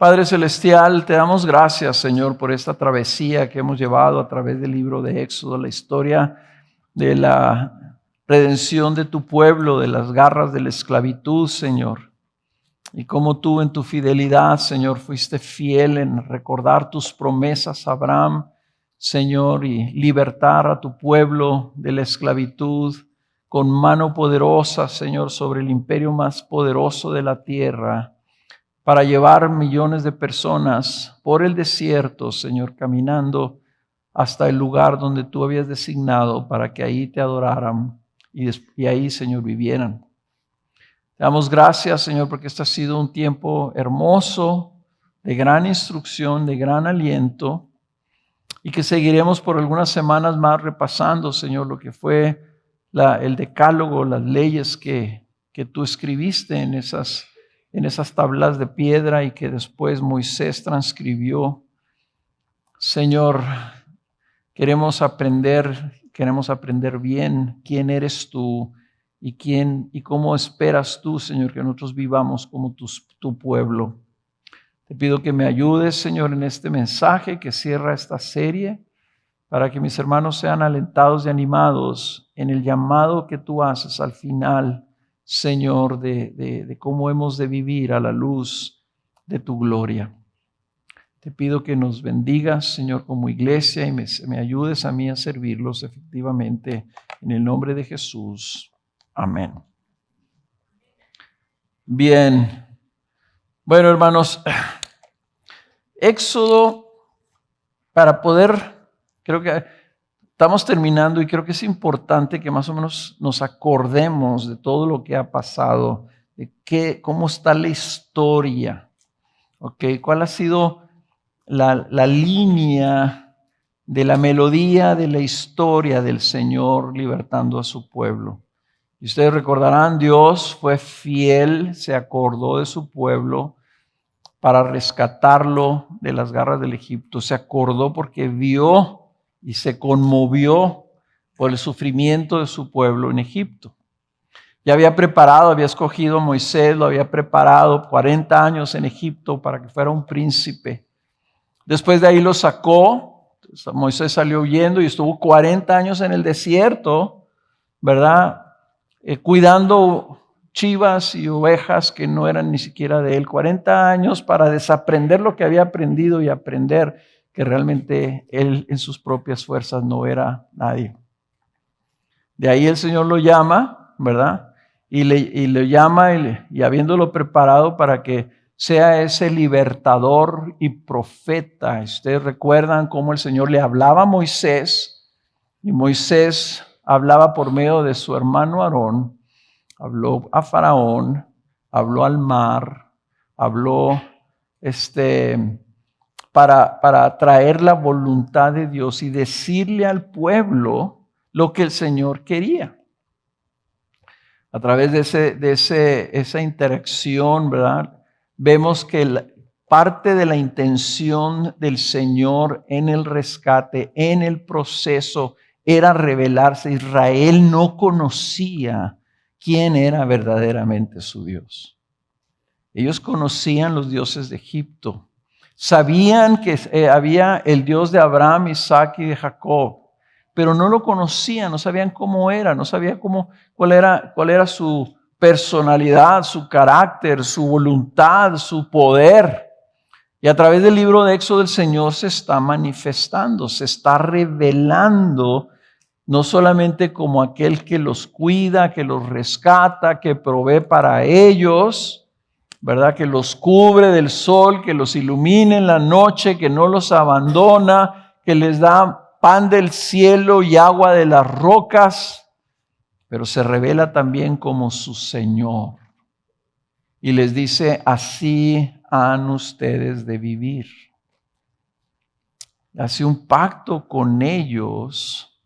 Padre Celestial, te damos gracias, Señor, por esta travesía que hemos llevado a través del libro de Éxodo, la historia de la redención de tu pueblo, de las garras de la esclavitud, Señor. Y cómo tú en tu fidelidad, Señor, fuiste fiel en recordar tus promesas a Abraham, Señor, y libertar a tu pueblo de la esclavitud con mano poderosa, Señor, sobre el imperio más poderoso de la tierra, para llevar millones de personas por el desierto, Señor, caminando hasta el lugar donde tú habías designado para que ahí te adoraran y ahí, Señor, vivieran. Te damos gracias, Señor, porque este ha sido un tiempo hermoso, de gran instrucción, de gran aliento, y que seguiremos por algunas semanas más repasando, Señor, lo que fue el decálogo, las leyes que tú escribiste en esas tablas de piedra y que después Moisés transcribió. Señor, queremos aprender bien quién eres tú y cómo esperas tú, Señor, que nosotros vivamos como tu pueblo. Te pido que me ayudes, Señor, en este mensaje que cierra esta serie, para que mis hermanos sean alentados y animados en el llamado que tú haces al final, Señor, de cómo hemos de vivir a la luz de tu gloria. Te pido que nos bendigas, Señor, como iglesia y me ayudes a mí a servirlos efectivamente en el nombre de Jesús. Amén. Bien. Bueno, hermanos, Éxodo, creo que estamos terminando y creo que es importante que más o menos nos acordemos de todo lo que ha pasado, de cómo está la historia, ¿cuál ha sido la línea de la melodía de la historia del Señor libertando a su pueblo? Y ustedes recordarán, Dios fue fiel, se acordó de su pueblo para rescatarlo de las garras del Egipto. Se acordó porque vio y se conmovió por el sufrimiento de su pueblo en Egipto. Ya había escogido a Moisés, lo había preparado 40 años en Egipto para que fuera un príncipe. Después de ahí lo sacó, Moisés salió huyendo y estuvo 40 años en el desierto, ¿verdad? Cuidando chivas y ovejas que no eran ni siquiera de él. 40 años para desaprender lo que había aprendido y aprender que realmente él en sus propias fuerzas no era nadie. De ahí el Señor lo llama, ¿verdad? Y le llama y habiéndolo preparado para que sea ese libertador y profeta. Ustedes recuerdan cómo el Señor le hablaba a Moisés y Moisés hablaba por medio de su hermano Aarón, habló a Faraón, habló al mar, habló para traer la voluntad de Dios y decirle al pueblo lo que el Señor quería. A través de esa interacción, ¿verdad? Vemos que parte de la intención del Señor en el rescate, en el proceso, era revelarse. Israel no conocía quién era verdaderamente su Dios. Ellos conocían los dioses de Egipto. Sabían que había el Dios de Abraham, Isaac y de Jacob, pero no lo conocían, no sabían cómo era, no sabían cuál era su personalidad, su carácter, su voluntad, su poder. Y a través del libro de Éxodo el Señor se está manifestando, se está revelando, no solamente como aquel que los cuida, que los rescata, que provee para ellos, ¿verdad? Que los cubre del sol, que los ilumina en la noche, que no los abandona, que les da pan del cielo y agua de las rocas, pero se revela también como su Señor. Y les dice, así han ustedes de vivir. Hace un pacto con ellos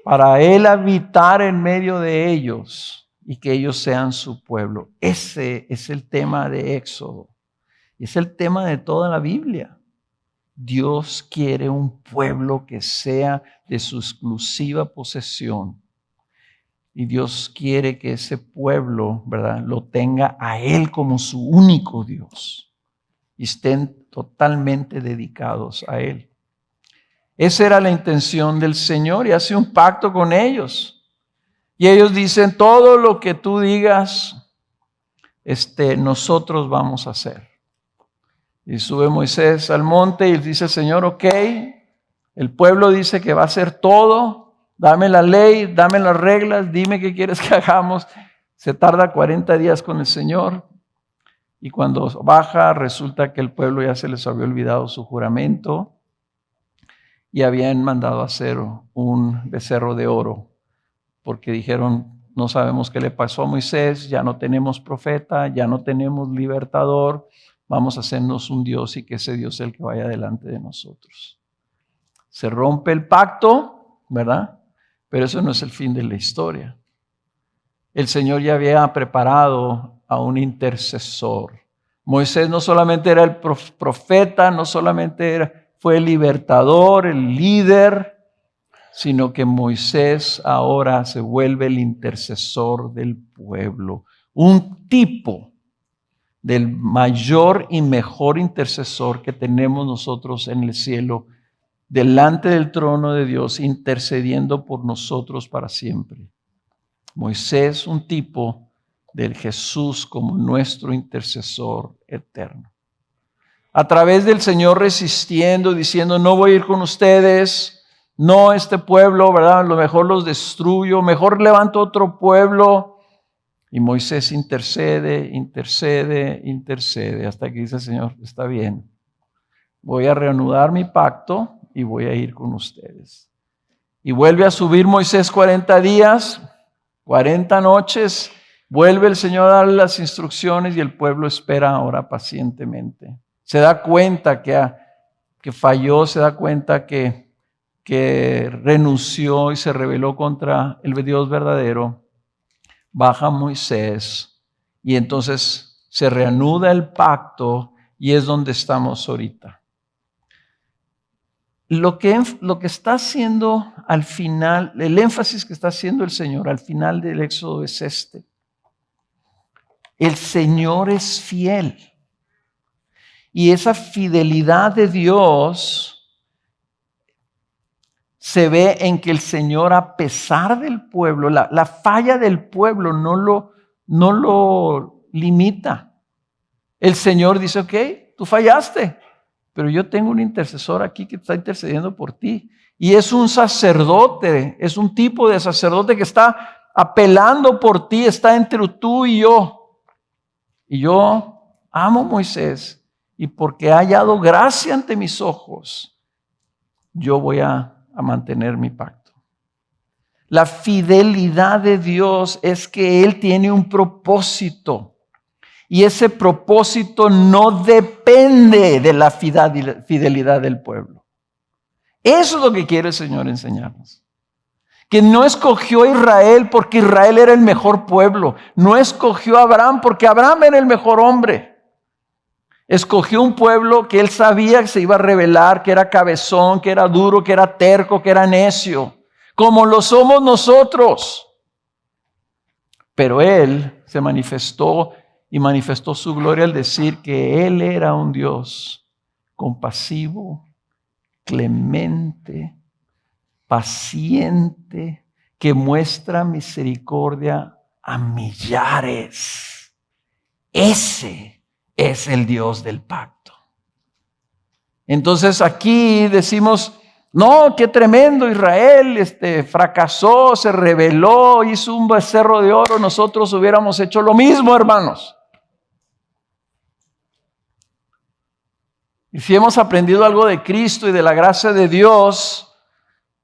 para Él habitar en medio de ellos y que ellos sean su pueblo. Ese es el tema de Éxodo. Es el tema de toda la Biblia. Dios quiere un pueblo que sea de su exclusiva posesión. Y Dios quiere que ese pueblo, ¿verdad?, lo tenga a Él como su único Dios. y estén totalmente dedicados a Él. Esa era la intención del Señor y hace un pacto con ellos. Y ellos dicen, todo lo que tú digas, nosotros vamos a hacer. Y sube Moisés al monte y dice el Señor, ok, el pueblo dice que va a hacer todo, dame la ley, dame las reglas, dime qué quieres que hagamos. Se tarda 40 días con el Señor y cuando baja resulta que el pueblo ya se les había olvidado su juramento y habían mandado a hacer un becerro de oro porque dijeron, no sabemos qué le pasó a Moisés, ya no tenemos profeta, ya no tenemos libertador, vamos a hacernos un Dios y que ese Dios sea el que vaya delante de nosotros. Se rompe el pacto, ¿verdad? Pero eso no es el fin de la historia. El Señor ya había preparado a un intercesor. Moisés no solamente era el profeta, no solamente fue el libertador, el líder, sino que Moisés ahora se vuelve el intercesor del pueblo. Un tipo del mayor y mejor intercesor que tenemos nosotros en el cielo, delante del trono de Dios, intercediendo por nosotros para siempre. Moisés, un tipo del Jesús como nuestro intercesor eterno. A través del Señor resistiendo, diciendo, no voy a ir con ustedes, no este pueblo, ¿verdad? A lo mejor los destruyo, mejor levanto otro pueblo. Y Moisés intercede, hasta que dice el Señor, está bien, voy a reanudar mi pacto y voy a ir con ustedes. Y vuelve a subir Moisés 40 días, 40 noches, vuelve el Señor a darle las instrucciones y el pueblo espera ahora pacientemente. Se da cuenta que falló, se da cuenta que renunció y se rebeló contra el Dios verdadero. Baja Moisés y entonces se reanuda el pacto y es donde estamos ahorita. Lo que está haciendo al final, el énfasis que está haciendo el Señor al final del Éxodo es este. El Señor es fiel. Y esa fidelidad de Dios se ve en que el Señor, a pesar del pueblo, la falla del pueblo no lo limita. El Señor dice, ok, tú fallaste, pero yo tengo un intercesor aquí que está intercediendo por ti. Y es un sacerdote, es un tipo de sacerdote que está apelando por ti, está entre tú y yo. Y yo amo a Moisés y porque ha hallado gracia ante mis ojos, yo voy a mantener mi pacto. La fidelidad de Dios es que Él tiene un propósito y ese propósito no depende de la fidelidad del pueblo. Eso es lo que quiere el Señor enseñarnos. Que no escogió a Israel porque Israel era el mejor pueblo. No escogió a Abraham porque Abraham era el mejor hombre. Escogió un pueblo que él sabía que se iba a rebelar, que era cabezón, que era duro, que era terco, que era necio, como lo somos nosotros. Pero él se manifestó y manifestó su gloria al decir que él era un Dios compasivo, clemente, paciente, que muestra misericordia a millares. Ese es el Dios del pacto. Entonces aquí decimos, no, qué tremendo, Israel fracasó, se rebeló, hizo un becerro de oro, nosotros hubiéramos hecho lo mismo, hermanos. Y si hemos aprendido algo de Cristo y de la gracia de Dios,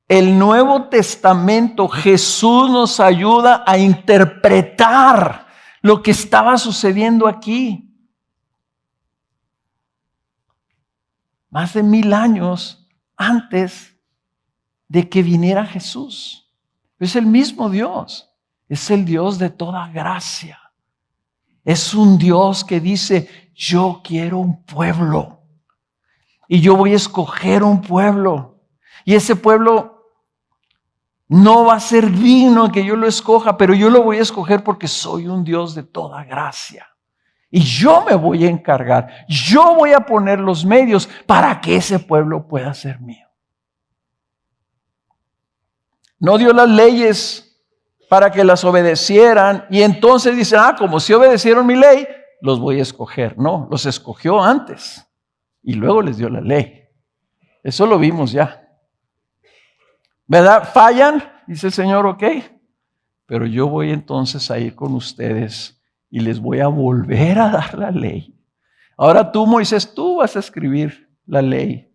el Nuevo Testamento, Jesús nos ayuda a interpretar lo que estaba sucediendo aquí. Más de 1000 años antes de que viniera Jesús. Es el mismo Dios. Es el Dios de toda gracia. Es un Dios que dice, yo quiero un pueblo. Y yo voy a escoger un pueblo. Y ese pueblo no va a ser digno que yo lo escoja, pero yo lo voy a escoger porque soy un Dios de toda gracia. Y yo me voy a encargar, yo voy a poner los medios para que ese pueblo pueda ser mío. No dio las leyes para que las obedecieran y entonces dicen, como si obedecieron mi ley, los voy a escoger. No, los escogió antes y luego les dio la ley. Eso lo vimos ya. ¿Verdad? Fallan, dice el Señor, ok, pero yo voy entonces a ir con ustedes y les voy a volver a dar la ley. Ahora tú, Moisés, tú vas a escribir la ley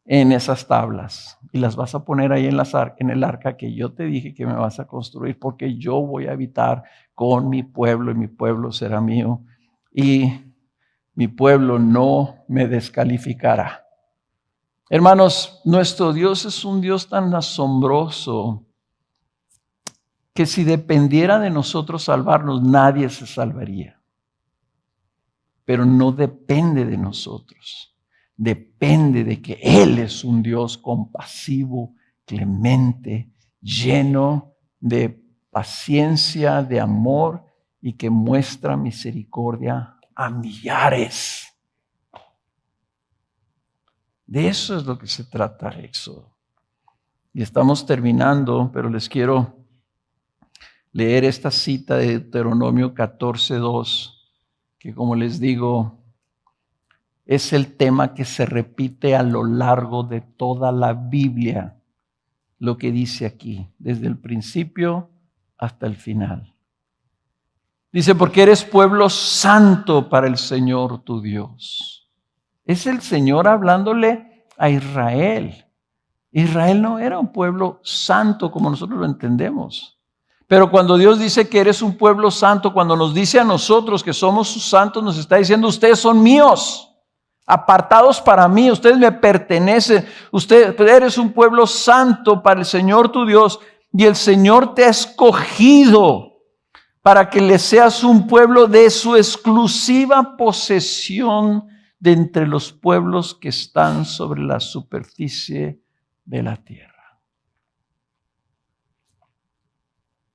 en esas tablas y las vas a poner ahí en el arca que yo te dije que me vas a construir, porque yo voy a habitar con mi pueblo y mi pueblo será mío y mi pueblo no me descalificará. Hermanos, nuestro Dios es un Dios tan asombroso que si dependiera de nosotros salvarnos, nadie se salvaría. Pero no depende de nosotros. Depende de que Él es un Dios compasivo, clemente, lleno de paciencia, de amor y que muestra misericordia a millares. De eso es lo que se trata Éxodo. Y estamos terminando, pero les quiero leer esta cita de Deuteronomio 14:2, que como les digo, es el tema que se repite a lo largo de toda la Biblia, lo que dice aquí, desde el principio hasta el final. Dice, porque eres pueblo santo para el Señor tu Dios. Es el Señor hablándole a Israel. Israel no era un pueblo santo como nosotros lo entendemos. Pero cuando Dios dice que eres un pueblo santo, cuando nos dice a nosotros que somos sus santos, nos está diciendo, ustedes son míos, apartados para mí, ustedes me pertenecen, usted eres un pueblo santo para el Señor tu Dios, y el Señor te ha escogido para que le seas un pueblo de su exclusiva posesión de entre los pueblos que están sobre la superficie de la tierra.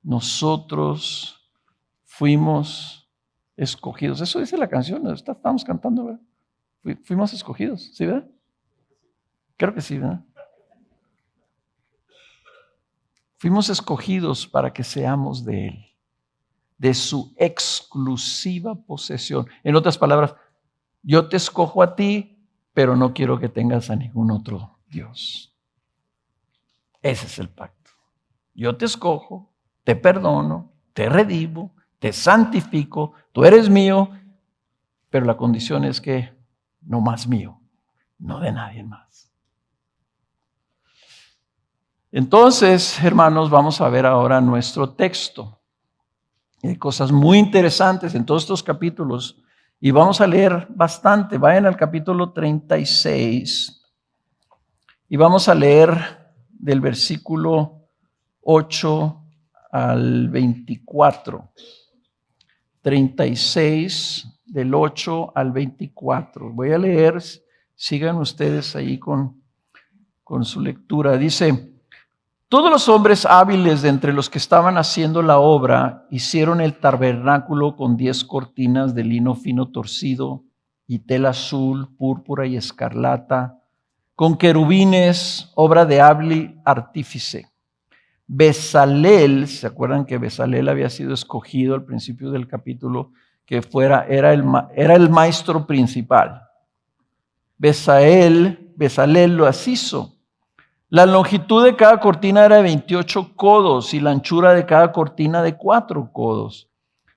Nosotros fuimos escogidos. Eso dice la canción, estamos cantando, ¿verdad? Fuimos escogidos, ¿sí, verdad? Creo que sí, ¿verdad? Fuimos escogidos para que seamos de Él, de su exclusiva posesión. En otras palabras, yo te escojo a ti, pero no quiero que tengas a ningún otro Dios. Ese es el pacto. Yo te escojo, te perdono, te redimo, te santifico, tú eres mío, pero la condición es que no más mío, no de nadie más. Entonces, hermanos, vamos a ver ahora nuestro texto. Hay cosas muy interesantes en todos estos capítulos y vamos a leer bastante. Vayan al capítulo 36 y vamos a leer del versículo 8 al 24. 36 del 8 al 24. Voy a leer, sigan ustedes ahí con su lectura. Dice, todos los hombres hábiles de entre los que estaban haciendo la obra hicieron el tabernáculo con 10 cortinas de lino fino torcido y tela azul, púrpura y escarlata, con querubines, obra de hábil artífice. Bezalel, ¿se acuerdan que Bezalel había sido escogido al principio del capítulo que era el maestro principal? Bezalel lo hizo. La longitud de cada cortina era de 28 codos y la anchura de cada cortina de 4 codos.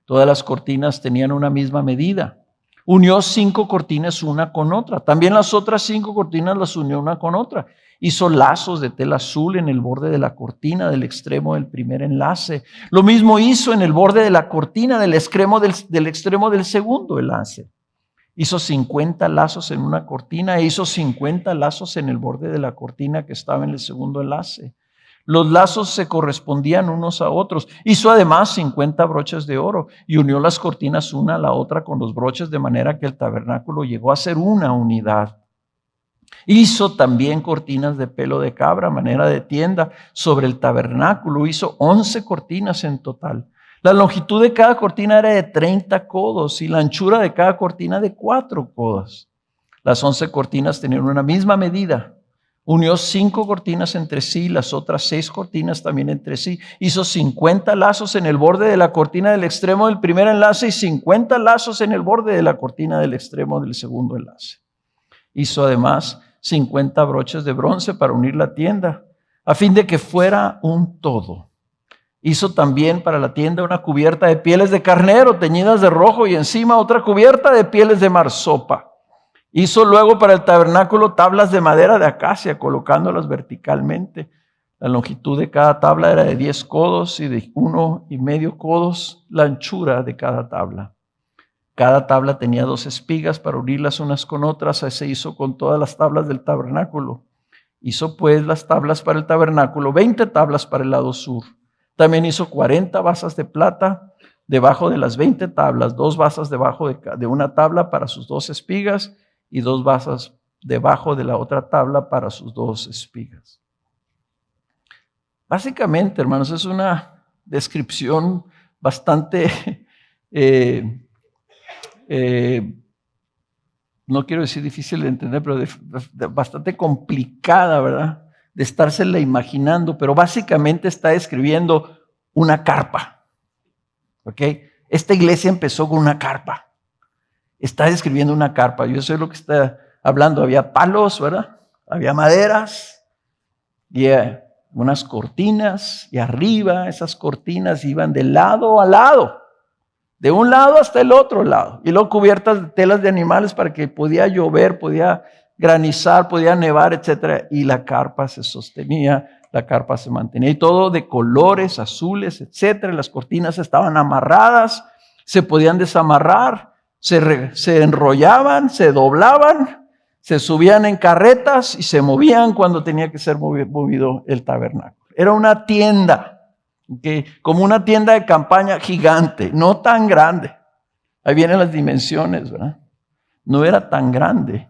Todas las cortinas tenían una misma medida. Unió 5 cortinas una con otra. También las otras 5 cortinas las unió una con otra. Hizo lazos de tela azul en el borde de la cortina del extremo del primer enlace. Lo mismo hizo en el borde de la cortina del extremo del segundo enlace. Hizo 50 lazos en una cortina e hizo 50 lazos en el borde de la cortina que estaba en el segundo enlace. Los lazos se correspondían unos a otros. Hizo además 50 broches de oro y unió las cortinas una a la otra con los broches de manera que el tabernáculo llegó a ser una unidad. Hizo también cortinas de pelo de cabra, manera de tienda, sobre el tabernáculo. Hizo 11 cortinas en total. La longitud de cada cortina era de 30 codos y la anchura de cada cortina de 4 codos. Las 11 cortinas tenían una misma medida. Unió 5 cortinas entre sí, las otras 6 cortinas también entre sí. Hizo 50 lazos en el borde de la cortina del extremo del primer enlace y 50 lazos en el borde de la cortina del extremo del segundo enlace. Hizo además 50 broches de bronce para unir la tienda, a fin de que fuera un todo. Hizo también para la tienda una cubierta de pieles de carnero teñidas de rojo y encima otra cubierta de pieles de marsopa. Hizo luego para el tabernáculo tablas de madera de acacia, colocándolas verticalmente. La longitud de cada tabla era de 10 codos y de 1,5 codos la anchura de cada tabla. Cada tabla tenía 2 espigas para unirlas unas con otras. Así se hizo con todas las tablas del tabernáculo. Hizo pues las tablas para el tabernáculo, 20 tablas para el lado sur. También hizo 40 basas de plata debajo de las 20 tablas, 2 basas debajo de una tabla para sus 2 espigas y 2 basas debajo de la otra tabla para sus 2 espigas. Básicamente, hermanos, es una descripción bastante, no quiero decir difícil de entender, pero bastante complicada, ¿verdad? De estársela imaginando, pero básicamente está describiendo una carpa. ¿Ok? Esta iglesia empezó con una carpa. Está describiendo una carpa. Yo sé lo que está hablando. Había palos, ¿verdad? Había maderas y unas cortinas, y arriba esas cortinas iban de lado a lado, de un lado hasta el otro lado, y luego cubiertas de telas de animales para que podía llover, podía granizar, podía nevar, etc. Y la carpa se sostenía, la carpa se mantenía, y todo de colores azules, etc. Las cortinas estaban amarradas, se podían desamarrar, se enrollaban, se doblaban, se subían en carretas y se movían cuando tenía que ser movido el tabernáculo. Era una tienda, ¿okay? Como una tienda de campaña gigante, no tan grande. Ahí vienen las dimensiones, ¿verdad? No era tan grande.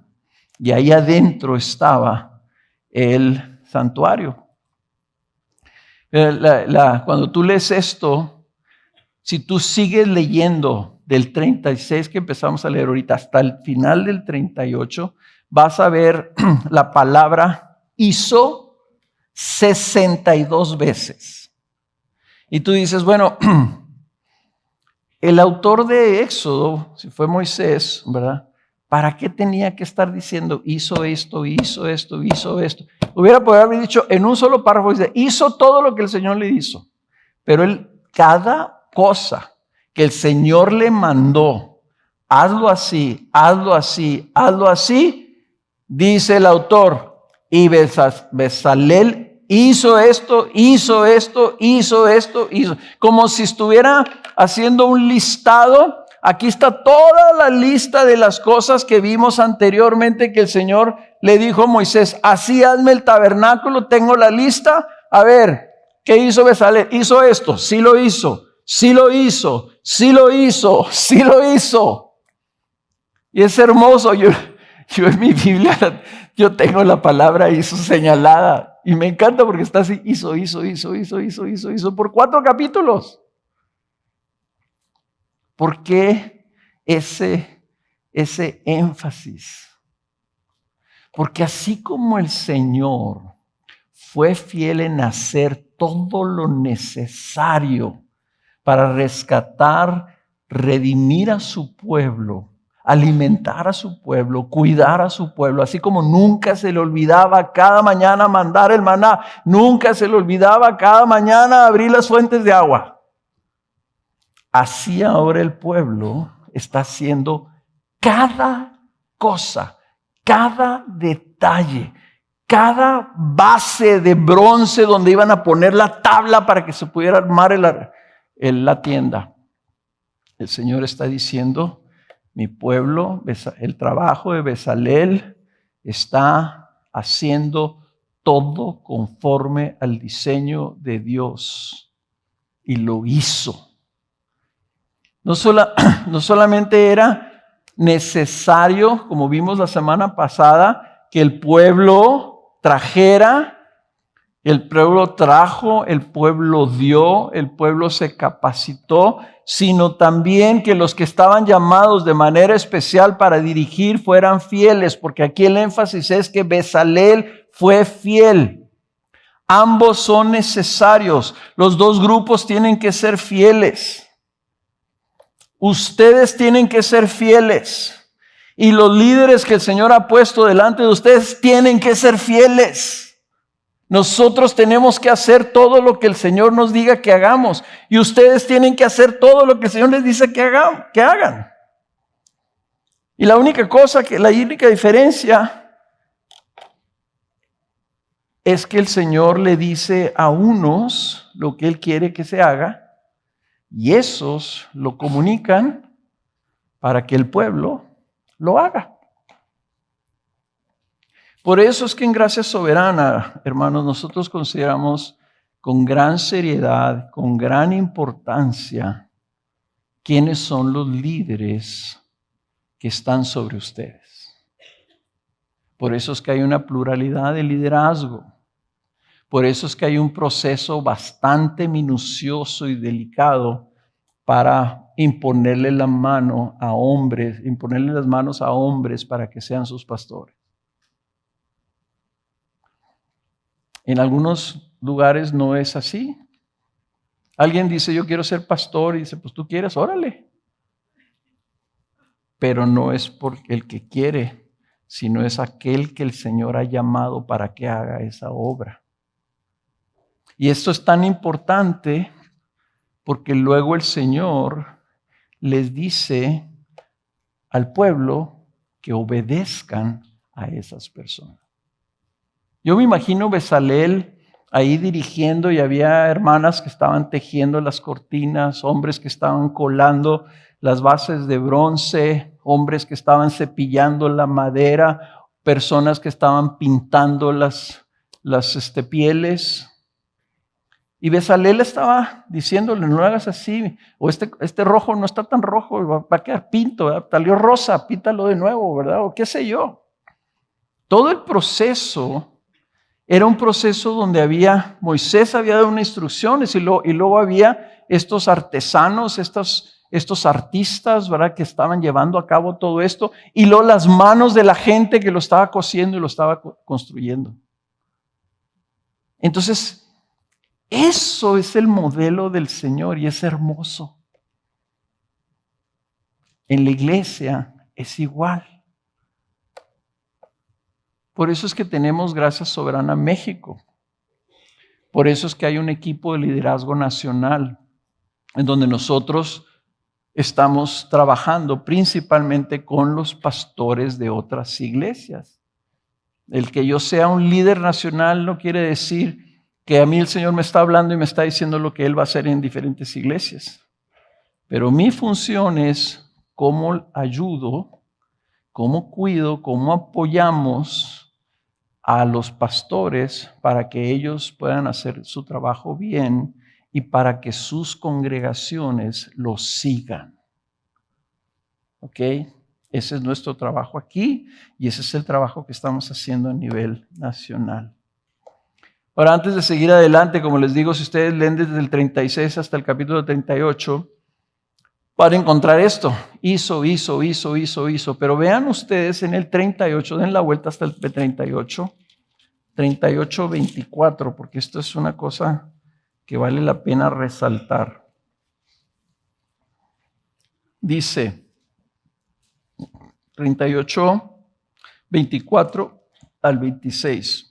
Y ahí adentro estaba el santuario. Cuando tú lees esto, si tú sigues leyendo del 36 que empezamos a leer ahorita hasta el final del 38, vas a ver la palabra hizo 62 veces. Y tú dices, bueno, el autor de Éxodo, si fue Moisés, ¿verdad? ¿Para qué tenía que estar diciendo hizo esto, hizo esto, hizo esto? Hubiera podido haber dicho en un solo párrafo, dice, hizo todo lo que el Señor le hizo. Pero él, cada cosa que el Señor le mandó, hazlo así, hazlo así, hazlo así, dice el autor, y Bezalel hizo esto, hizo esto, hizo esto, hizo. Como si estuviera haciendo un listado. Aquí está toda la lista de las cosas que vimos anteriormente que el Señor le dijo a Moisés, así hazme el tabernáculo, tengo la lista. A ver, ¿qué hizo Bezalel? Hizo esto, sí lo hizo, sí lo hizo, sí lo hizo, sí lo hizo. Y es hermoso, yo en mi Biblia, yo tengo la palabra hizo señalada y me encanta porque está así, hizo, por 4 capítulos. ¿Por qué ese énfasis? Porque así como el Señor fue fiel en hacer todo lo necesario para rescatar, redimir a su pueblo, alimentar a su pueblo, cuidar a su pueblo, así como nunca se le olvidaba cada mañana mandar el maná, nunca se le olvidaba cada mañana abrir las fuentes de agua. Así ahora el pueblo está haciendo cada cosa, cada detalle, cada base de bronce donde iban a poner la tabla para que se pudiera armar la tienda. El Señor está diciendo, mi pueblo, el trabajo de Bezalel está haciendo todo conforme al diseño de Dios. Y lo hizo. No solamente era necesario, como vimos la semana pasada, que el pueblo trajera El pueblo trajo, el pueblo dio, el pueblo se capacitó, sino también que los que estaban llamados de manera especial para dirigir fueran fieles, porque aquí el énfasis es que Bezalel fue fiel. Ambos son necesarios. Los dos grupos tienen que ser fieles. Ustedes tienen que ser fieles. Y los líderes que el Señor ha puesto delante de ustedes tienen que ser fieles. Nosotros tenemos que hacer todo lo que el Señor nos diga que hagamos. Y ustedes tienen que hacer todo lo que el Señor les dice que hagan. Y la única diferencia es que el Señor le dice a unos lo que Él quiere que se haga y esos lo comunican para que el pueblo lo haga. Por eso es que en Gracia Soberana, hermanos, nosotros consideramos con gran seriedad, con gran importancia, quiénes son los líderes que están sobre ustedes. Por eso es que hay una pluralidad de liderazgo. Por eso es que hay un proceso bastante minucioso y delicado para imponerle las manos a hombres para que sean sus pastores. En algunos lugares no es así. Alguien dice, yo quiero ser pastor, y dice, pues tú quieres, órale. Pero no es por el que quiere, sino es aquel que el Señor ha llamado para que haga esa obra. Y esto es tan importante porque luego el Señor les dice al pueblo que obedezcan a esas personas. Yo me imagino Bezalel ahí dirigiendo y había hermanas que estaban tejiendo las cortinas, hombres que estaban colando las bases de bronce, hombres que estaban cepillando la madera, personas que estaban pintando las pieles. Y Bezalel estaba diciéndole, no lo hagas así, o este rojo no está tan rojo, va a quedar pinto, ¿verdad? Salió rosa, píntalo de nuevo, ¿verdad? O qué sé yo. Todo el proceso era un proceso donde Moisés había dado unas instrucciones y luego había estos artesanos, estos artistas, ¿verdad? Que estaban llevando a cabo todo esto, y luego las manos de la gente que lo estaba cosiendo y lo estaba construyendo. Entonces, eso es el modelo del Señor y es hermoso. En la iglesia es igual. Por eso es que tenemos Gracia Soberana México. Por eso es que hay un equipo de liderazgo nacional en donde nosotros estamos trabajando principalmente con los pastores de otras iglesias. El que yo sea un líder nacional no quiere decir que a mí el Señor me está hablando y me está diciendo lo que Él va a hacer en diferentes iglesias. Pero mi función es cómo ayudo, cómo cuido, cómo apoyamos a los pastores para que ellos puedan hacer su trabajo bien y para que sus congregaciones los sigan. ¿Ok? Ese es nuestro trabajo aquí y ese es el trabajo que estamos haciendo a nivel nacional. Ahora, antes de seguir adelante, como les digo, si ustedes leen desde el 36 hasta el capítulo 38, van a encontrar esto. Hizo. Pero vean ustedes en el 38, den la vuelta hasta el 38, 24, porque esto es una cosa que vale la pena resaltar. Dice 38, 24 al 26.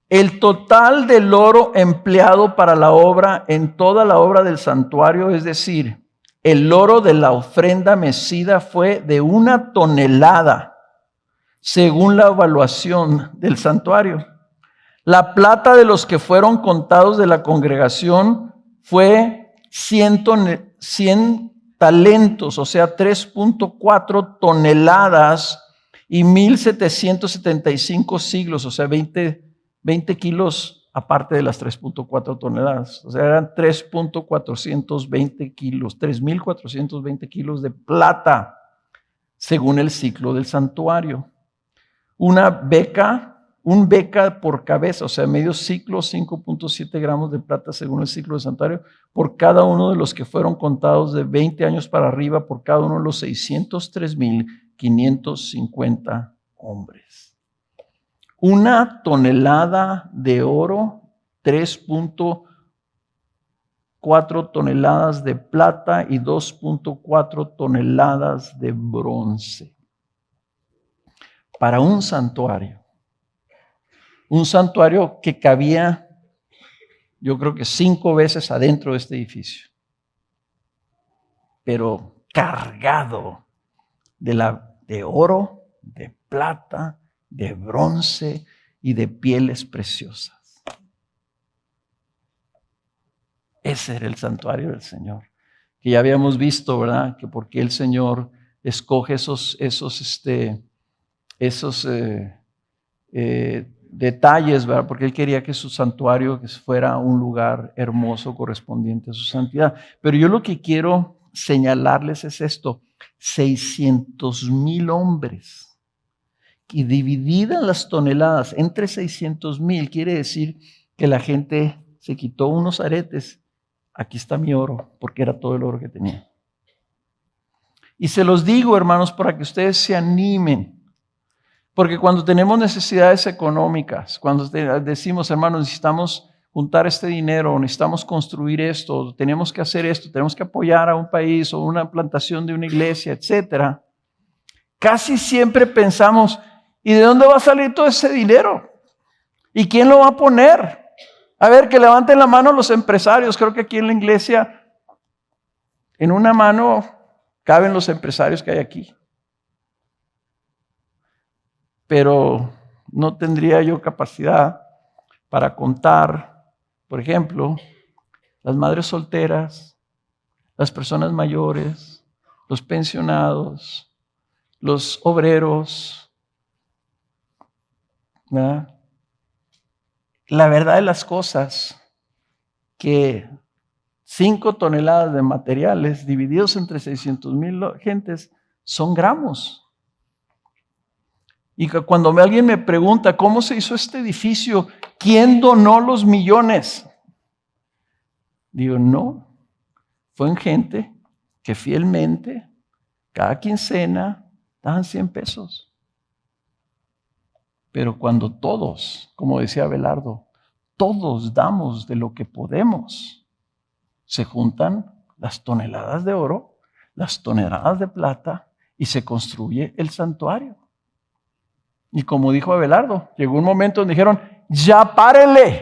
El total del oro empleado para la obra en toda la obra del santuario, es decir, el oro de la ofrenda mecida fue de 1 tonelada, según la evaluación del santuario. La plata de los que fueron contados de la congregación fue 100 talentos, o sea, 3.4 toneladas y 1,775 siglos, o sea, 20 kilos aparte de las 3.4 toneladas. O sea, eran 3.420 kilos, 3,420 kilos de plata, según el ciclo del santuario. Una beca un beca por cabeza, o sea, medio ciclo, 5.7 gramos de plata según el ciclo del santuario, por cada uno de los que fueron contados de 20 años para arriba, por cada uno de los 603,550 hombres. 1 tonelada de oro, 3.4 toneladas de plata y 2.4 toneladas de bronce. Para un santuario que cabía, yo creo que 5 veces adentro de este edificio, pero cargado de oro, de plata, de bronce y de pieles preciosas. Ese era el santuario del Señor, que ya habíamos visto, ¿verdad? Que porque el Señor escoge esos detalles, ¿verdad? Porque Él quería que su santuario fuera un lugar hermoso correspondiente a su santidad. Pero yo lo que quiero señalarles es esto: 600,000 hombres. Y divididas las toneladas entre 600,000, quiere decir que la gente se quitó unos aretes. Aquí está mi oro, porque era todo el oro que tenía. Y se los digo, hermanos, para que ustedes se animen. Porque cuando tenemos necesidades económicas, cuando decimos, hermanos, necesitamos juntar este dinero, necesitamos construir esto, tenemos que hacer esto, tenemos que apoyar a un país o una plantación de una iglesia, etcétera, casi siempre pensamos, ¿y de dónde va a salir todo ese dinero? ¿Y quién lo va a poner? A ver, que levanten la mano los empresarios. Creo que aquí en la iglesia, en una mano caben los empresarios que hay aquí. Pero no tendría yo capacidad para contar, por ejemplo, las madres solteras, las personas mayores, los pensionados, los obreros, ¿verdad? La verdad de las cosas, que 5 toneladas de materiales divididos entre 600,000 gentes son gramos. Y cuando alguien me pregunta cómo se hizo este edificio, ¿quién donó los millones? Digo, no, fue en gente que fielmente, cada quincena, daban 100 pesos. Pero cuando todos, como decía Abelardo, todos damos de lo que podemos, se juntan las toneladas de oro, las toneladas de plata y se construye el santuario. Y como dijo Abelardo, llegó un momento donde dijeron, ya párenle,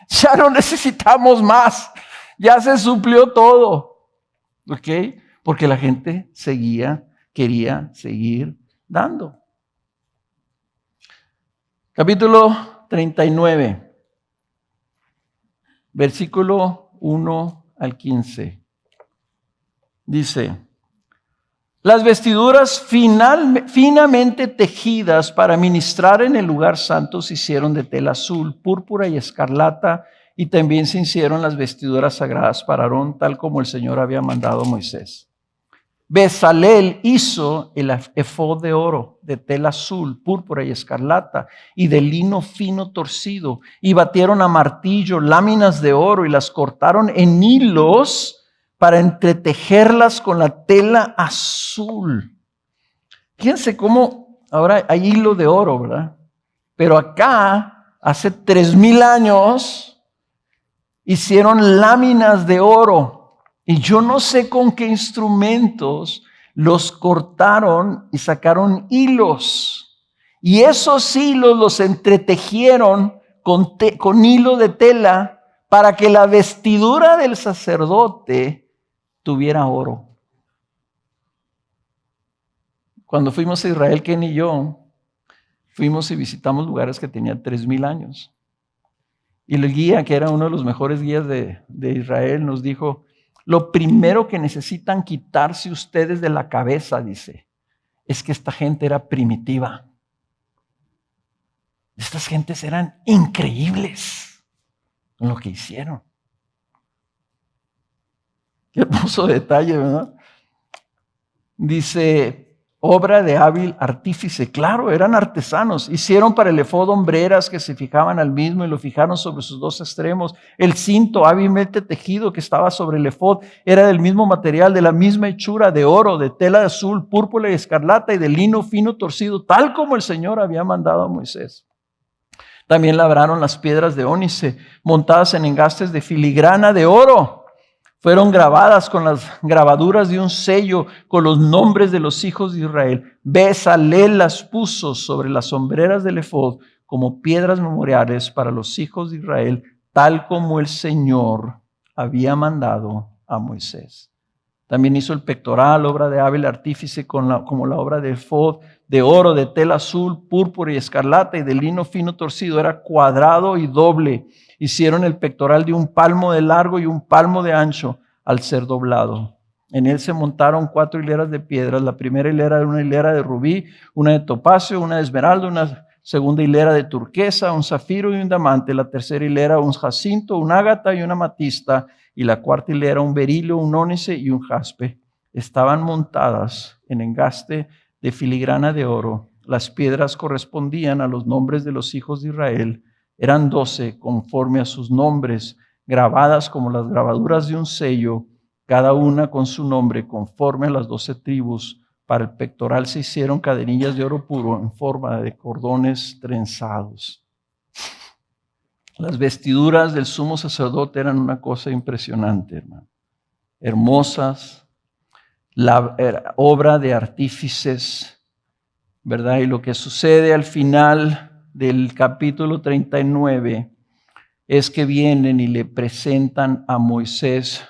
ya no necesitamos más, ya se suplió todo. ¿Ok? Porque la gente quería seguir dando. Capítulo 39, versículo 1 al 15. Dice, las vestiduras finamente tejidas para ministrar en el lugar santo se hicieron de tela azul, púrpura y escarlata, y también se hicieron las vestiduras sagradas para Aarón, tal como el Señor había mandado a Moisés. Bezalel hizo el efod de oro, de tela azul, púrpura y escarlata, y de lino fino torcido, y batieron a martillo láminas de oro y las cortaron en hilos para entretejerlas con la tela azul. Fíjense cómo ahora hay hilo de oro, ¿verdad? Pero acá, hace 3,000 años, hicieron láminas de oro. Y yo no sé con qué instrumentos los cortaron y sacaron hilos. Y esos hilos los entretejieron con hilo de tela para que la vestidura del sacerdote tuviera oro. Cuando fuimos a Israel, Ken y yo, fuimos y visitamos lugares que tenían 3,000 años. Y el guía, que era uno de los mejores guías de Israel, nos dijo, lo primero que necesitan quitarse ustedes de la cabeza, dice, es que esta gente era primitiva. Estas gentes eran increíbles en lo que hicieron. Qué hermoso detalle, ¿verdad? Dice, obra de hábil artífice. Claro, eran artesanos. Hicieron para el efod hombreras que se fijaban al mismo y lo fijaron sobre sus dos extremos. El cinto hábilmente tejido que estaba sobre el efod era del mismo material, de la misma hechura, de oro, de tela de azul, púrpura y escarlata y de lino fino torcido, tal como el Señor había mandado a Moisés. También labraron las piedras de ónice, montadas en engastes de filigrana de oro. Fueron grabadas con las grabaduras de un sello con los nombres de los hijos de Israel. Bezalel las puso sobre las sombreras del efod como piedras memoriales para los hijos de Israel, tal como el Señor había mandado a Moisés. También hizo el pectoral, obra de hábil artífice, como la obra de efod, de oro, de tela azul, púrpura y escarlata y de lino fino torcido. Era cuadrado y doble. Hicieron el pectoral de 1 palmo de largo y 1 palmo de ancho al ser doblado. En él se montaron 4 hileras de piedras. La primera hilera era una hilera de rubí, una de topacio, una de esmeralda, una segunda hilera de turquesa, un zafiro y un diamante. La tercera hilera un jacinto, un ágata y una amatista. Y la cuarta hilera un berilio, un ónice y un jaspe. Estaban montadas en engaste de filigrana de oro. Las piedras correspondían a los nombres de los hijos de Israel. Eran 12 conforme a sus nombres, grabadas como las grabaduras de un sello, cada una con su nombre, conforme a las 12 tribus. Para el pectoral se hicieron cadenillas de oro puro en forma de cordones trenzados. Las vestiduras del sumo sacerdote eran una cosa impresionante, hermano. Hermosas, la obra de artífices, ¿verdad? Y lo que sucede al final del capítulo 39 es que vienen y le presentan a Moisés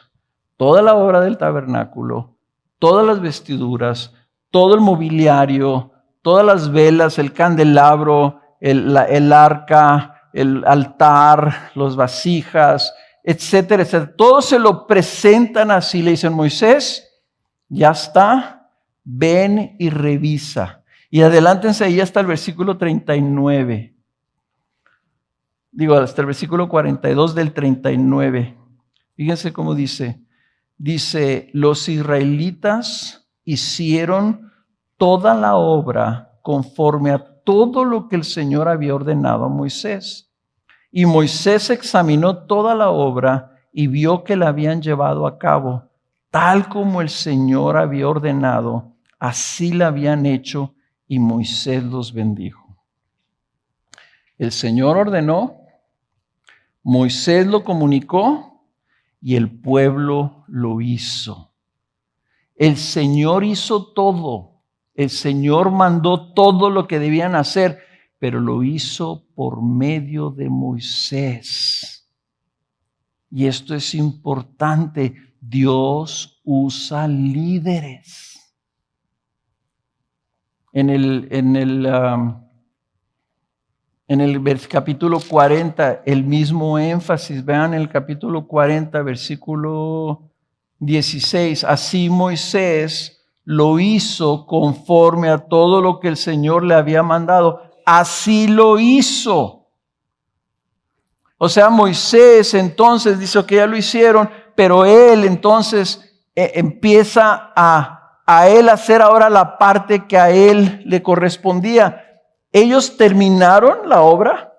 toda la obra del tabernáculo, todas las vestiduras, todo el mobiliario, todas las velas, el candelabro, el arca, el altar, las vasijas, etcétera, etcétera. Todo se lo presentan así. Le dicen, Moisés, ya está, ven y revisa. Y adelántense ahí hasta el versículo 39. Digo, hasta el versículo 42 del 39. Fíjense cómo dice. Dice, los israelitas hicieron toda la obra conforme a todo lo que el Señor había ordenado a Moisés. Y Moisés examinó toda la obra y vio que la habían llevado a cabo, tal como el Señor había ordenado, así la habían hecho, y Moisés los bendijo. El Señor ordenó, Moisés lo comunicó y el pueblo lo hizo. El Señor hizo todo. El Señor mandó todo lo que debían hacer, pero lo hizo por medio de Moisés. Y esto es importante. Dios usa líderes. En el capítulo 40, el mismo énfasis. Vean el capítulo 40, versículo 16. Así Moisés lo hizo conforme a todo lo que el Señor le había mandado. Así lo hizo. O sea, Moisés entonces dice que ya lo hicieron, pero él entonces empieza a él hacer ahora la parte que a él le correspondía. Ellos terminaron la obra,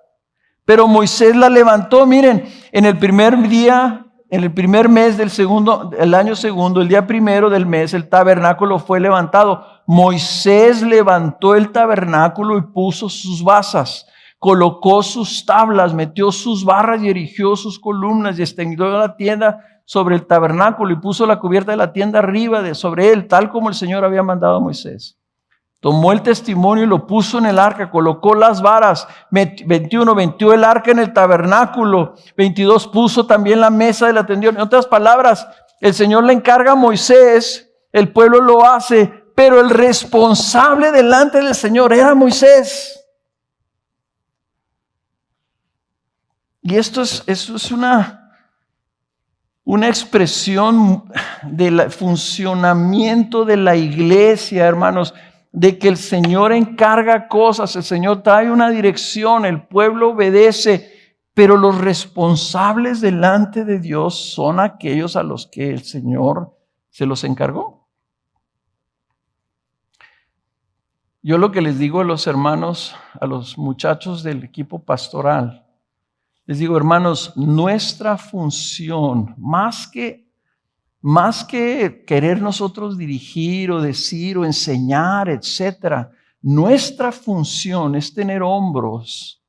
pero Moisés la levantó. Miren, en el primer día, en el primer mes del segundo, el año segundo, el día primero del mes, el tabernáculo fue levantado. Moisés levantó el tabernáculo y puso sus basas, colocó sus tablas, metió sus barras y erigió sus columnas y extendió la tienda sobre el tabernáculo y puso la cubierta de la tienda arriba sobre él, tal como el Señor había mandado a Moisés. Tomó el testimonio y lo puso en el arca, colocó las varas. 21, metió el arca en el tabernáculo. 22, puso también la mesa de la tendión. En otras palabras, el Señor le encarga a Moisés, el pueblo lo hace, pero el responsable delante del Señor era Moisés. Y esto es una expresión del funcionamiento de la iglesia, hermanos, de que el Señor encarga cosas, el Señor trae una dirección, el pueblo obedece, pero los responsables delante de Dios son aquellos a los que el Señor se los encargó. Yo lo que les digo a los hermanos, a los muchachos del equipo pastoral, les digo, hermanos, nuestra función, más que querer nosotros dirigir o decir o enseñar, etcétera, nuestra función es tener hombros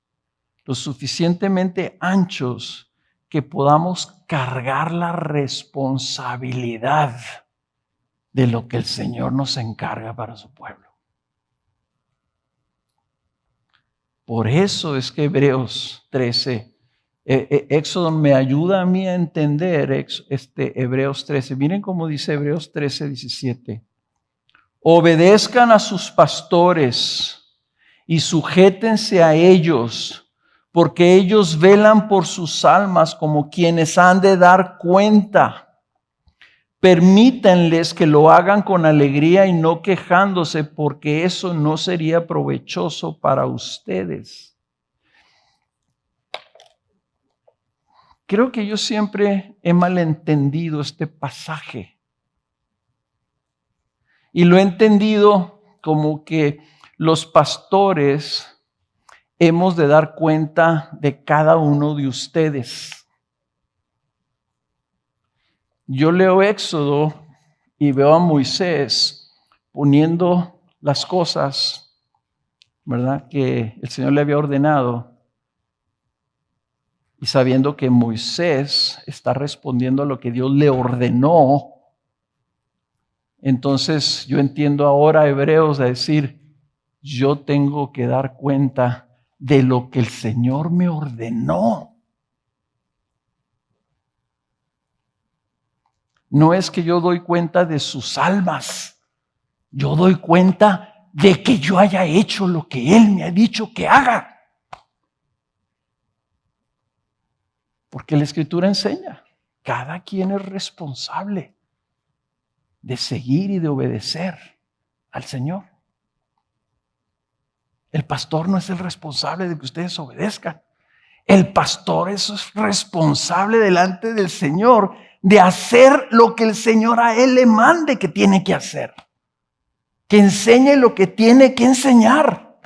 lo suficientemente anchos que podamos cargar la responsabilidad de lo que el Señor nos encarga para su pueblo. Por eso es que Hebreos 13, Éxodo me ayuda a mí a entender Hebreos 13. Miren cómo dice Hebreos 13, 17. Obedezcan a sus pastores y sujétense a ellos, porque ellos velan por sus almas como quienes han de dar cuenta. Permítanles que lo hagan con alegría y no quejándose, porque eso no sería provechoso para ustedes. Creo que yo siempre he malentendido este pasaje. Y lo he entendido como que los pastores hemos de dar cuenta de cada uno de ustedes. Yo leo Éxodo y veo a Moisés poniendo las cosas, ¿verdad?, que el Señor le había ordenado. Y sabiendo que Moisés está respondiendo a lo que Dios le ordenó, entonces yo entiendo ahora a Hebreos a decir, yo tengo que dar cuenta de lo que el Señor me ordenó. No es que yo doy cuenta de sus almas, yo doy cuenta de que yo haya hecho lo que Él me ha dicho que haga. Porque la Escritura enseña, cada quien es responsable de seguir y de obedecer al Señor. El pastor no es el responsable de que ustedes obedezcan. El pastor es responsable delante del Señor de hacer lo que el Señor a él le mande que tiene que hacer. Que enseñe lo que tiene que enseñar.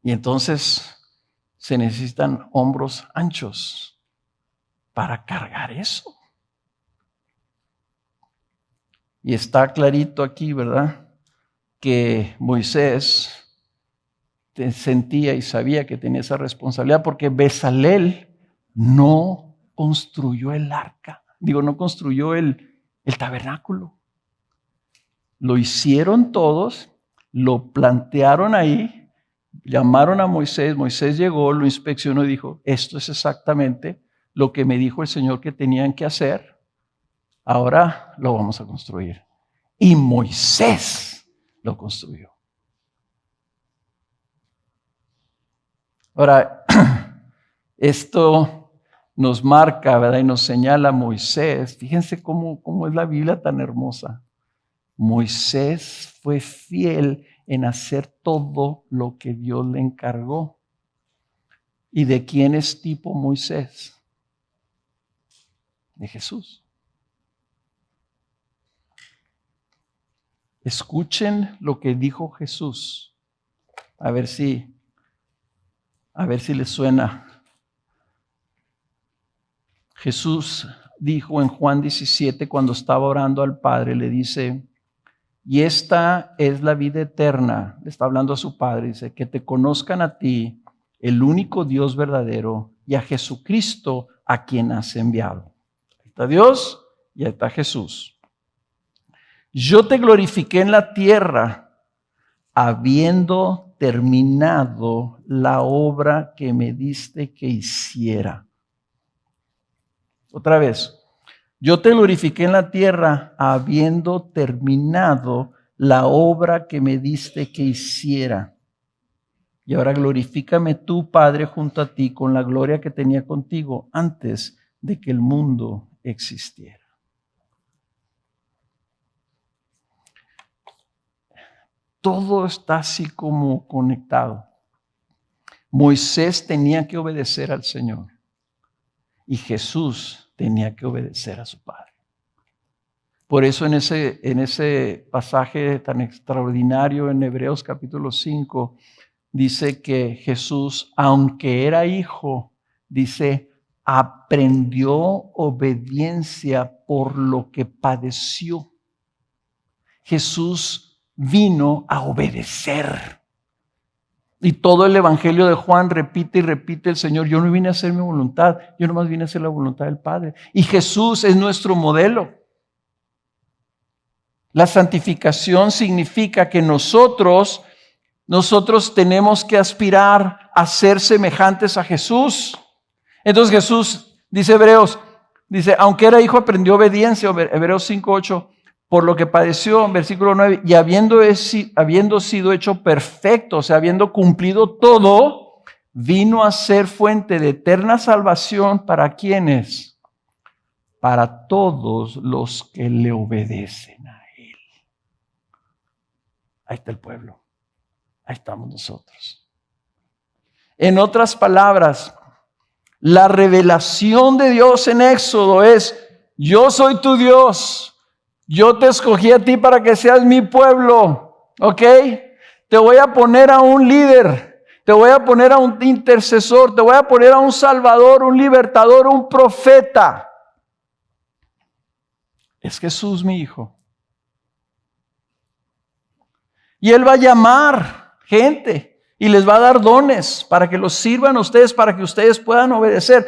Y entonces se necesitan hombros anchos para cargar eso. Y está clarito aquí, ¿verdad?, que Moisés sentía y sabía que tenía esa responsabilidad porque Bezalel no construyó el arca. No construyó el tabernáculo. Lo hicieron todos, lo plantearon ahí, llamaron a Moisés, Moisés llegó, lo inspeccionó y dijo, esto es exactamente lo que me dijo el Señor que tenían que hacer, ahora lo vamos a construir. Y Moisés lo construyó. Ahora, esto nos marca, ¿verdad?, y nos señala a Moisés. Fíjense cómo es la Biblia tan hermosa. Moisés fue fiel en hacer todo lo que Dios le encargó. ¿Y de quién es tipo Moisés? De Jesús. Escuchen lo que dijo Jesús. A ver si les suena. Jesús dijo en Juan 17, cuando estaba orando al Padre, le dice, y esta es la vida eterna, le está hablando a su Padre, dice, que te conozcan a ti, el único Dios verdadero, y a Jesucristo a quien has enviado. Ahí está Dios y ahí está Jesús. Yo te glorifiqué en la tierra, habiendo terminado la obra que me diste que hiciera. Otra vez. Yo te glorifiqué en la tierra, habiendo terminado la obra que me diste que hiciera. Y ahora glorifícame tú, Padre, junto a ti, con la gloria que tenía contigo antes de que el mundo existiera. Todo está así como conectado. Moisés tenía que obedecer al Señor y Jesús tenía que obedecer a su Padre. Por eso en ese pasaje tan extraordinario en Hebreos capítulo 5, dice que Jesús, aunque era hijo, dice, aprendió obediencia por lo que padeció. Jesús vino a obedecer. Y todo el Evangelio de Juan repite y repite el Señor, yo no vine a hacer mi voluntad, yo nomás vine a hacer la voluntad del Padre. Y Jesús es nuestro modelo. La santificación significa que nosotros tenemos que aspirar a ser semejantes a Jesús. Entonces Jesús, dice Hebreos, dice, aunque era hijo aprendió obediencia, Hebreos 5:8, por lo que padeció, versículo 9, y habiendo sido hecho perfecto, o sea, habiendo cumplido todo, vino a ser fuente de eterna salvación para quienes, para todos los que le obedecen a Él. Ahí está el pueblo. Ahí estamos nosotros. En otras palabras, la revelación de Dios en Éxodo es, yo soy tu Dios, yo te escogí a ti para que seas mi pueblo, ¿ok? Te voy a poner a un líder, te voy a poner a un intercesor, te voy a poner a un salvador, un libertador, un profeta. Es Jesús mi hijo. Y Él va a llamar gente y les va a dar dones para que los sirvan a ustedes, para que ustedes puedan obedecer.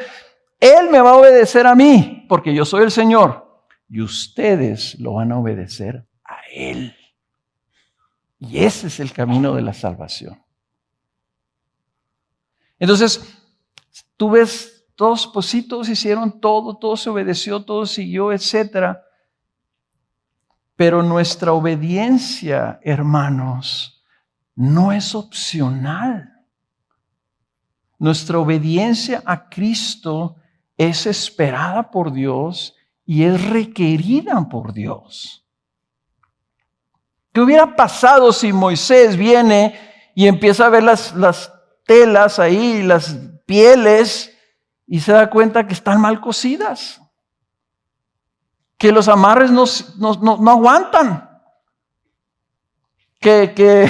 Él me va a obedecer a mí, porque yo soy el Señor. Y ustedes lo van a obedecer a Él. Y ese es el camino de la salvación. Entonces, tú ves, todos hicieron todo, todo se obedeció, todo siguió, etcétera. Pero nuestra obediencia, hermanos, no es opcional. Nuestra obediencia a Cristo es esperada por Dios y es requerida por Dios. ¿Qué hubiera pasado si Moisés viene y empieza a ver las telas ahí, las pieles, y se da cuenta que están mal cosidas? Que los amarres no aguantan. Que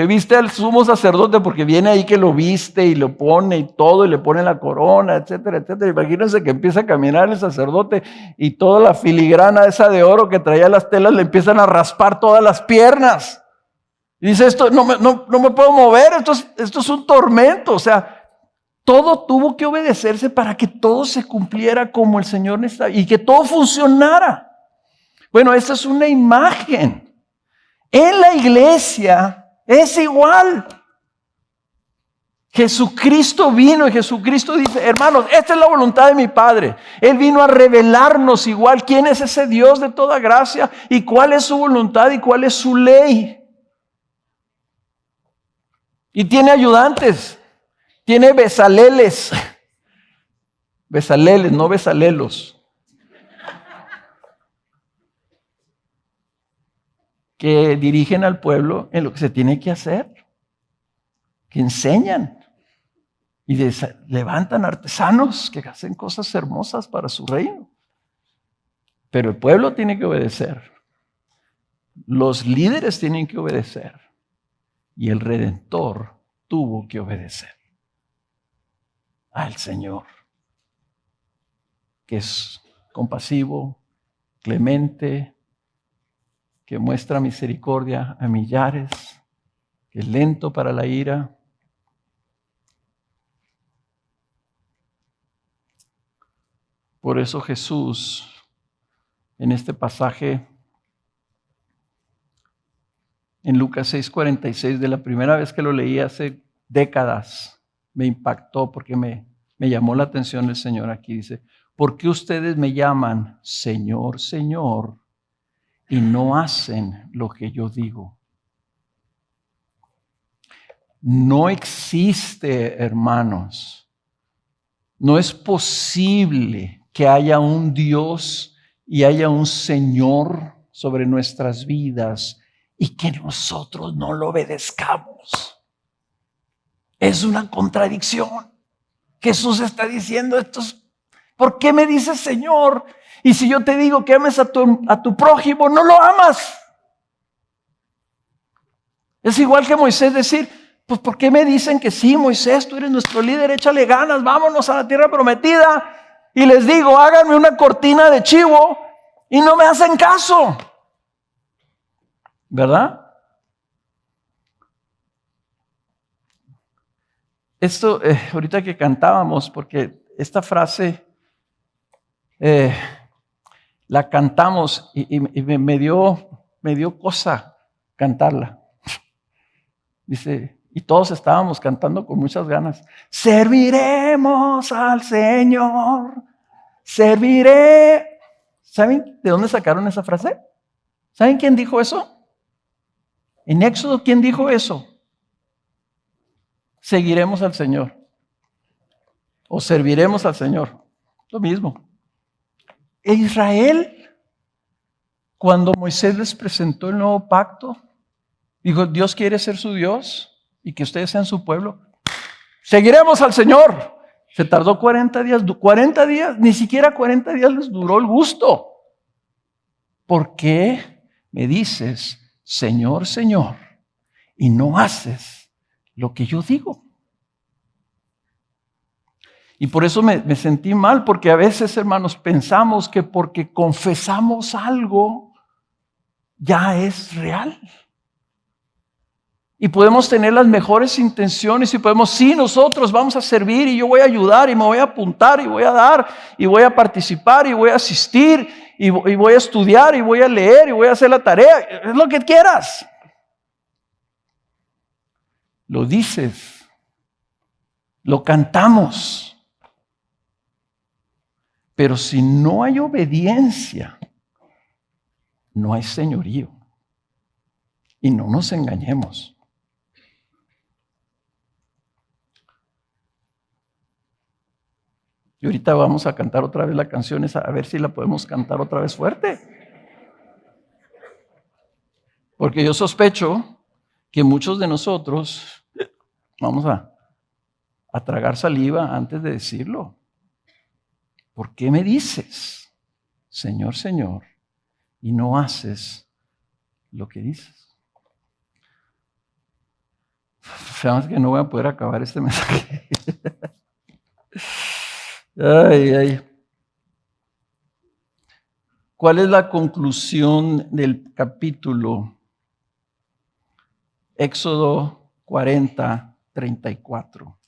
viste al sumo sacerdote porque viene ahí que lo viste y lo pone y todo y le pone la corona, etcétera, etcétera. Imagínense que empieza a caminar el sacerdote y toda la filigrana esa de oro que traía las telas le empiezan a raspar todas las piernas. Y dice, esto no me puedo mover, esto es un tormento. O sea, todo tuvo que obedecerse para que todo se cumpliera como el Señor necesitaba y que todo funcionara. Bueno, esta es una imagen. En la iglesia es igual. Jesucristo vino y Jesucristo dice, hermanos, esta es la voluntad de mi Padre. Él vino a revelarnos igual quién es ese Dios de toda gracia y cuál es su voluntad y cuál es su ley. Y tiene ayudantes. Tiene besaleles, no besalelos, que dirigen al pueblo en lo que se tiene que hacer, que enseñan y levantan artesanos que hacen cosas hermosas para su reino. Pero el pueblo tiene que obedecer, los líderes tienen que obedecer y el Redentor tuvo que obedecer al Señor, que es compasivo, clemente, que muestra misericordia a millares, que es lento para la ira. Por eso Jesús, en este pasaje, en Lucas 6:46, de la primera vez que lo leí hace décadas, me impactó porque me llamó la atención el Señor aquí. Dice, ¿por qué ustedes me llaman Señor, Señor, y no hacen lo que yo digo? No existe, hermanos, no es posible que haya un Dios y haya un Señor sobre nuestras vidas y que nosotros no lo obedezcamos. Es una contradicción. Jesús está diciendo esto. ¿Por qué me dices Señor? Y si yo te digo que ames a tu prójimo, no lo amas. Es igual que Moisés decir, pues ¿por qué me dicen que sí, Moisés, tú eres nuestro líder, échale ganas, vámonos a la tierra prometida? Y les digo, háganme una cortina de chivo y no me hacen caso. ¿Verdad? Esto, ahorita que cantábamos, porque esta frase la cantamos y me dio cosa cantarla. Dice, y todos estábamos cantando con muchas ganas. Serviremos al Señor, serviré. ¿Saben de dónde sacaron esa frase? ¿Saben quién dijo eso? En Éxodo, ¿quién dijo eso? Seguiremos al Señor o serviremos al Señor. Lo mismo. E Israel, cuando Moisés les presentó el nuevo pacto, dijo, Dios quiere ser su Dios y que ustedes sean su pueblo. Seguiremos al Señor. Se tardó 40 días, ni siquiera 40 días les duró el gusto. ¿Por qué me dices, Señor, Señor, y no haces lo que yo digo? Y por eso me sentí mal, porque a veces, hermanos, pensamos que porque confesamos algo, ya es real. Y podemos tener las mejores intenciones y podemos, sí, nosotros vamos a servir y yo voy a ayudar y me voy a apuntar y voy a dar y voy a participar y voy a asistir y voy a estudiar y voy a leer y voy a hacer la tarea. Es lo que quieras. Lo dices, lo cantamos. Pero si no hay obediencia, no hay señorío. Y no nos engañemos. Y ahorita vamos a cantar otra vez la canción esa, a ver si la podemos cantar otra vez fuerte. Porque yo sospecho que muchos de nosotros vamos a tragar saliva antes de decirlo. ¿Por qué me dices, Señor, Señor, y no haces lo que dices? Sabemos que no voy a poder acabar este mensaje. Ay. ¿Cuál es la conclusión del capítulo? Éxodo 40, 34.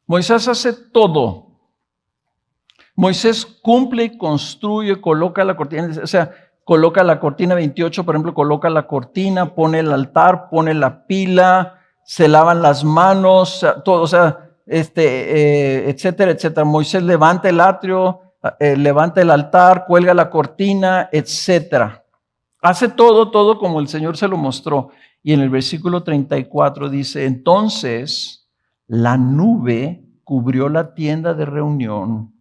Moisés hace todo. Moisés cumple, construye, coloca la cortina, coloca la cortina 28, por ejemplo, coloca la cortina, pone el altar, pone la pila, se lavan las manos, todo, etcétera, etcétera. Moisés levanta el atrio, levanta el altar, cuelga la cortina, etcétera. Hace todo como el Señor se lo mostró. Y en el versículo 34 dice, entonces la nube cubrió la tienda de reunión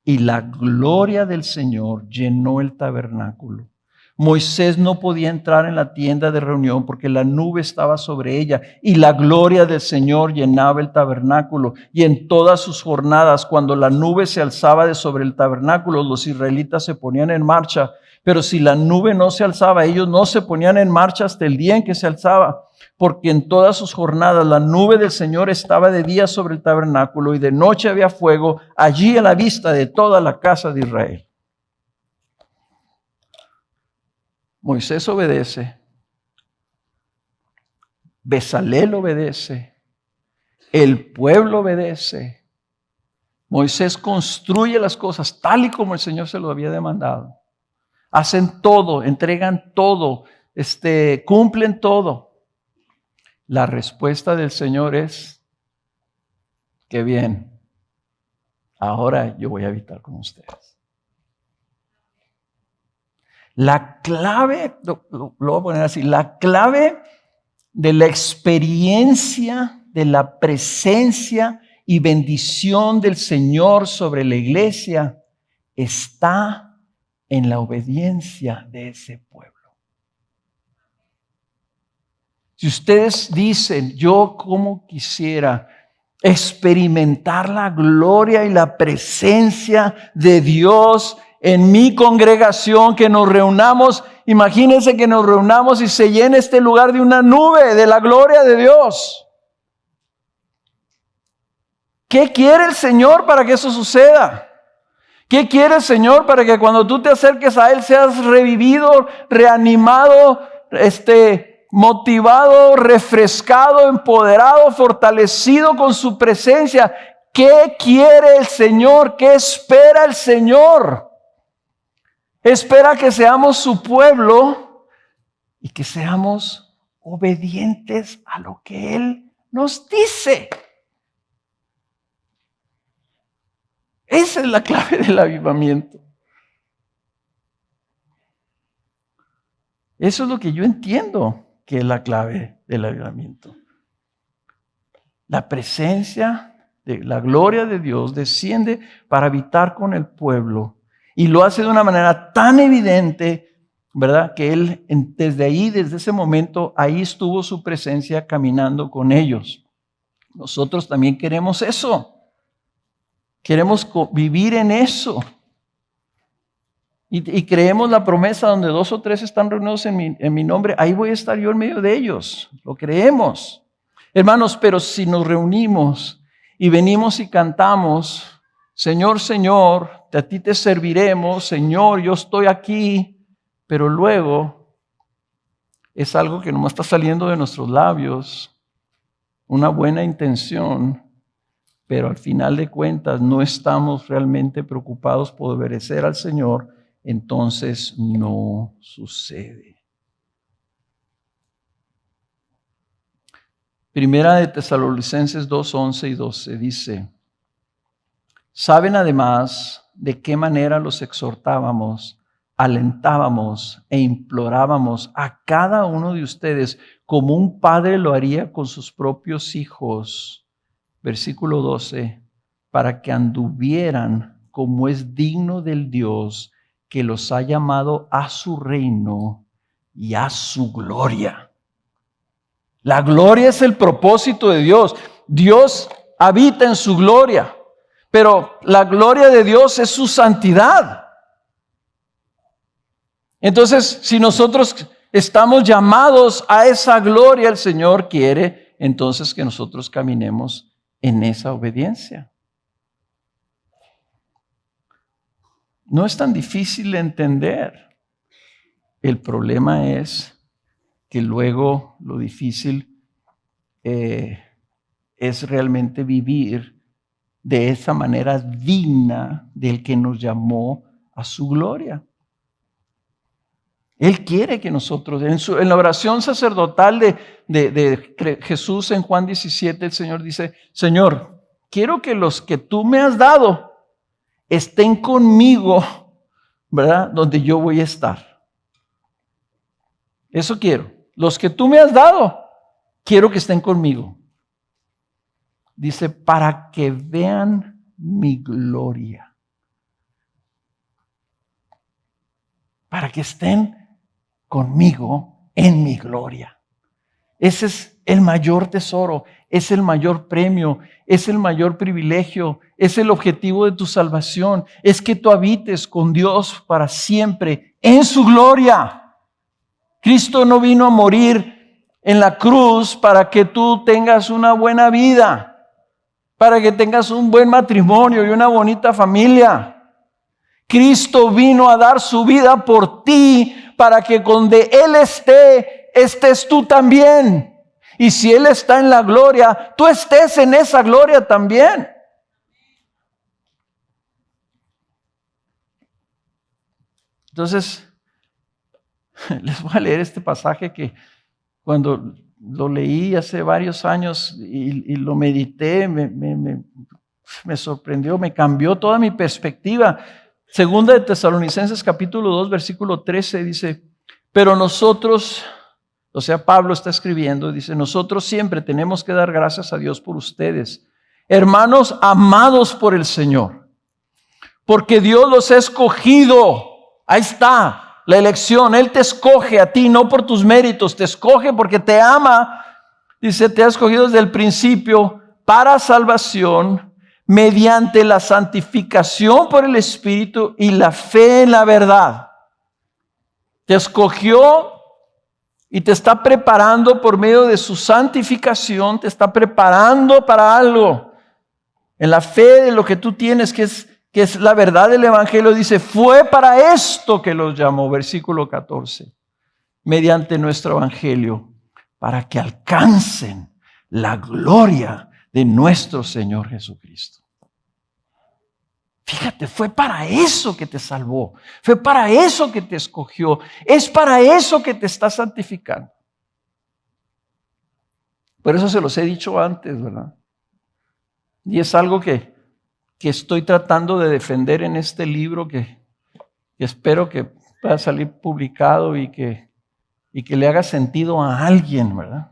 y la gloria del Señor llenó el tabernáculo. Moisés no podía entrar en la tienda de reunión porque la nube estaba sobre ella y la gloria del Señor llenaba el tabernáculo. Y en todas sus jornadas, cuando la nube se alzaba de sobre el tabernáculo, los israelitas se ponían en marcha. Pero si la nube no se alzaba, ellos no se ponían en marcha hasta el día en que se alzaba. Porque en todas sus jornadas la nube del Señor estaba de día sobre el tabernáculo y de noche había fuego allí a la vista de toda la casa de Israel. Moisés obedece, Bezalel obedece, el pueblo obedece. Moisés construye las cosas tal y como el Señor se lo había demandado. Hacen todo, entregan todo, cumplen todo. La respuesta del Señor es, qué bien, ahora yo voy a habitar con ustedes. La clave, lo voy a poner así, la clave de la experiencia, de la presencia y bendición del Señor sobre la iglesia está en la obediencia de ese pueblo. Si ustedes dicen, yo como quisiera experimentar la gloria y la presencia de Dios en mi congregación, que nos reunamos, imagínense que nos reunamos y se llene este lugar de una nube de la gloria de Dios. ¿Qué quiere el Señor para que eso suceda? ¿Qué quiere el Señor para que cuando tú te acerques a Él seas revivido, reanimado, motivado, refrescado, empoderado, fortalecido con su presencia? ¿Qué quiere el Señor? ¿Qué espera el Señor? Espera que seamos su pueblo y que seamos obedientes a lo que Él nos dice. Esa es la clave del avivamiento. Eso es lo que yo entiendo que es la clave del avivamiento. La presencia de la gloria de Dios desciende para habitar con el pueblo y lo hace de una manera tan evidente, ¿verdad? Que Él desde ese momento, ahí estuvo su presencia caminando con ellos. Nosotros también queremos eso. Queremos vivir en eso. Y creemos la promesa donde 2 o 3 están reunidos en mi nombre, ahí voy a estar yo en medio de ellos. Lo creemos. Hermanos, pero si nos reunimos y venimos y cantamos, Señor, Señor, a ti te serviremos, Señor, yo estoy aquí, pero luego es algo que nomás está saliendo de nuestros labios, una buena intención, pero al final de cuentas no estamos realmente preocupados por obedecer al Señor, entonces no sucede. Primera de Tesalonicenses 2, 11 y 12 dice: saben además de qué manera los exhortábamos, alentábamos e implorábamos a cada uno de ustedes como un padre lo haría con sus propios hijos. Versículo 12, para que anduvieran como es digno del Dios que los ha llamado a su reino y a su gloria. La gloria es el propósito de Dios. Dios habita en su gloria, pero la gloria de Dios es su santidad. Entonces, si nosotros estamos llamados a esa gloria, el Señor quiere entonces que nosotros caminemos en esa obediencia. No es tan difícil de entender. El problema es que luego lo difícil es realmente vivir de esa manera digna del que nos llamó a su gloria. Él quiere que nosotros, en la oración sacerdotal de Jesús en Juan 17, el Señor dice: Señor, quiero que los que tú me has dado estén conmigo, ¿verdad? Donde yo voy a estar. Eso quiero. Los que tú me has dado, quiero que estén conmigo. Dice, para que vean mi gloria. Para que estén conmigo en mi gloria. Ese es el mayor tesoro, es el mayor premio, es el mayor privilegio, es el objetivo de tu salvación, es que tú habites con Dios para siempre en su gloria. Cristo no vino a morir en la cruz para que tú tengas una buena vida, para que tengas un buen matrimonio y una bonita familia. Cristo vino a dar su vida por ti para que donde Él estés tú también. Y si Él está en la gloria, tú estés en esa gloria también. Entonces, les voy a leer este pasaje que cuando lo leí hace varios años y lo medité, me sorprendió, me cambió toda mi perspectiva. Segunda de Tesalonicenses capítulo 2, versículo 13 dice: pero nosotros, o sea, Pablo está escribiendo, dice: nosotros siempre tenemos que dar gracias a Dios por ustedes, hermanos amados por el Señor, porque Dios los ha escogido. Ahí está. la elección. Él te escoge a ti, no por tus méritos, te escoge porque te ama. Dice, te ha escogido desde el principio para salvación, mediante la santificación por el Espíritu y la fe en la verdad. Te escogió y te está preparando por medio de su santificación, te está preparando para algo. En la fe de lo que tú tienes, que es la verdad del Evangelio, dice, fue para esto que los llamó, versículo 14, mediante nuestro Evangelio, para que alcancen la gloria de nuestro Señor Jesucristo. Fíjate, fue para eso que te salvó, fue para eso que te escogió, es para eso que te está santificando. Por eso se los he dicho antes, ¿verdad? Y es algo que estoy tratando de defender en este libro que espero que pueda salir publicado y que le haga sentido a alguien, ¿verdad?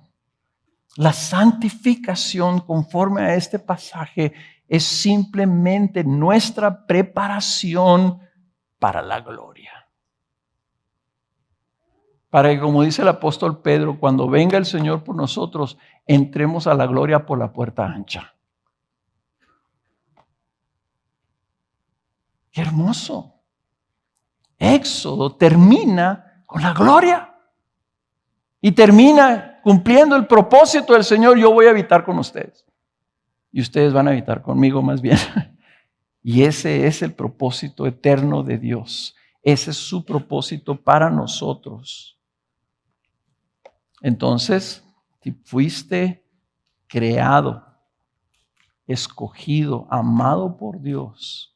La santificación conforme a este pasaje es simplemente nuestra preparación para la gloria. Para que, como dice el apóstol Pedro, cuando venga el Señor por nosotros, entremos a la gloria por la puerta ancha. ¡Qué hermoso! Éxodo termina con la gloria y termina cumpliendo el propósito del Señor. Yo voy a habitar con ustedes y ustedes van a habitar conmigo más bien. Y ese es el propósito eterno de Dios. Ese es su propósito para nosotros. Entonces, si fuiste creado, escogido, amado por Dios,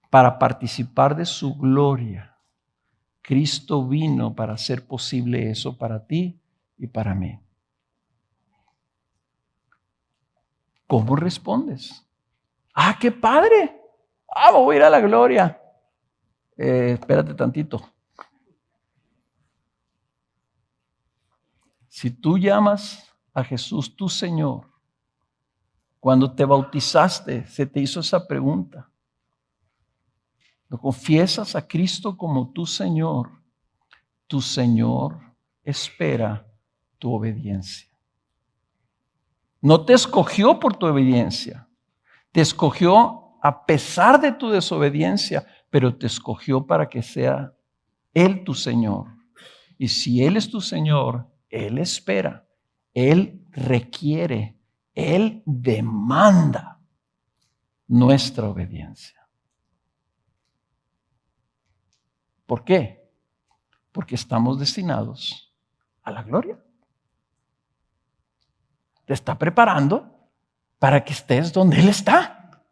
para participar de su gloria, Cristo vino para hacer posible eso para ti y para mí. ¿Cómo respondes? ¡Ah, qué padre! ¡Ah, voy a ir a la gloria! Espérate tantito. Si tú llamas a Jesús tu Señor, cuando te bautizaste, se te hizo esa pregunta. Lo confiesas a Cristo como tu Señor espera tu obediencia. No te escogió por tu obediencia, te escogió a pesar de tu desobediencia, pero te escogió para que sea Él tu Señor. Y si Él es tu Señor, Él espera, Él requiere, Él demanda nuestra obediencia. ¿Por qué? Porque estamos destinados a la gloria. Te está preparando para que estés donde Él está.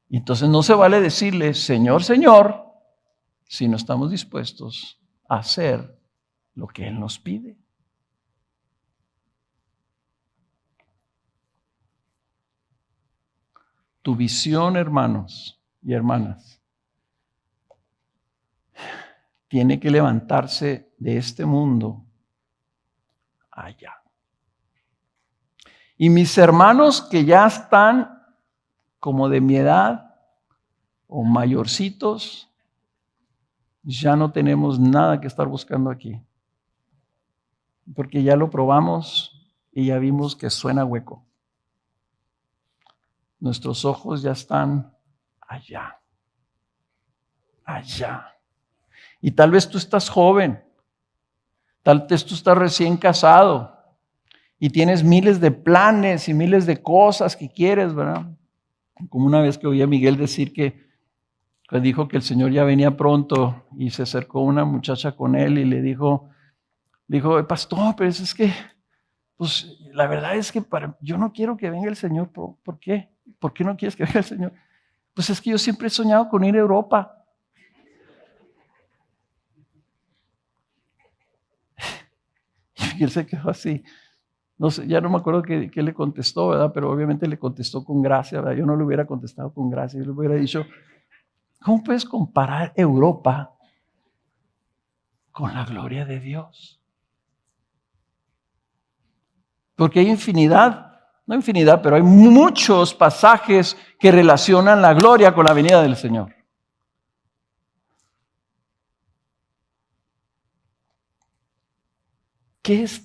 Y entonces no se vale decirle, Señor, Señor, si no estamos dispuestos a hacer lo que Él nos pide. Tu visión, hermanos y hermanas, tiene que levantarse de este mundo allá. Y mis hermanos que ya están como de mi edad o mayorcitos, ya no tenemos nada que estar buscando aquí. Porque ya lo probamos y ya vimos que suena hueco. Nuestros ojos ya están allá. Allá. Y tal vez tú estás joven, tal vez tú estás recién casado y tienes miles de planes y miles de cosas que quieres, ¿verdad? Como una vez que oí a Miguel decir que dijo que el Señor ya venía pronto y se acercó una muchacha con él y le dijo, pastor, pero es que, pues la verdad es que yo no quiero que venga el Señor. ¿Por qué? ¿Por qué no quieres que venga el Señor? Pues es que yo siempre he soñado con ir a Europa. Y él se quedó así. No sé, ya no me acuerdo qué le contestó, ¿verdad? Pero obviamente le contestó con gracia, ¿verdad? Yo no le hubiera contestado con gracia. Yo le hubiera dicho, ¿cómo puedes comparar Europa con la gloria de Dios? Porque hay no infinidad, pero hay muchos pasajes que relacionan la gloria con la venida del Señor.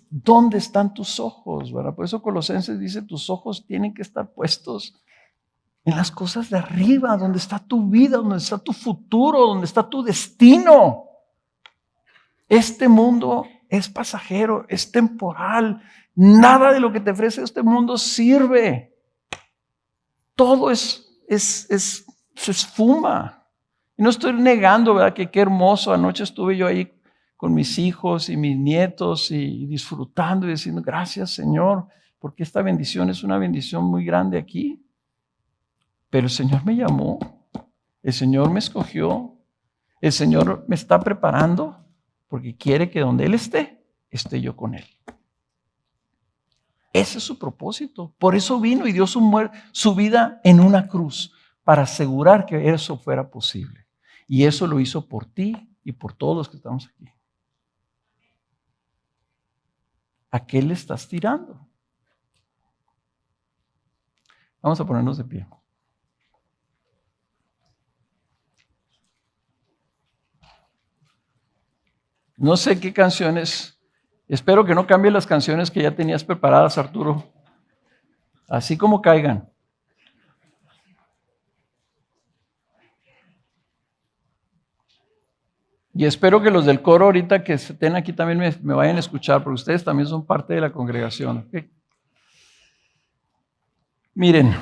¿Dónde están tus ojos? ¿Verdad? Por eso Colosenses dice, tus ojos tienen que estar puestos en las cosas de arriba, donde está tu vida, donde está tu futuro, donde está tu destino. Este mundo es pasajero, es temporal. Nada de lo que te ofrece este mundo sirve. Todo se esfuma. Y no estoy negando, ¿verdad? Que qué hermoso. Anoche estuve yo ahí con mis hijos y mis nietos y disfrutando y diciendo, gracias Señor, porque esta bendición es una bendición muy grande aquí. Pero el Señor me llamó, el Señor me escogió, el Señor me está preparando porque quiere que donde Él esté yo con Él. Ese es su propósito. Por eso vino y dio su vida en una cruz para asegurar que eso fuera posible. Y eso lo hizo por ti y por todos los que estamos aquí. ¿A qué le estás tirando? Vamos a ponernos de pie. No sé qué canciones, espero que no cambie las canciones que ya tenías preparadas, Arturo. Así como caigan. Y espero que los del coro ahorita que estén aquí también me vayan a escuchar, porque ustedes también son parte de la congregación. ¿Okay? Miren,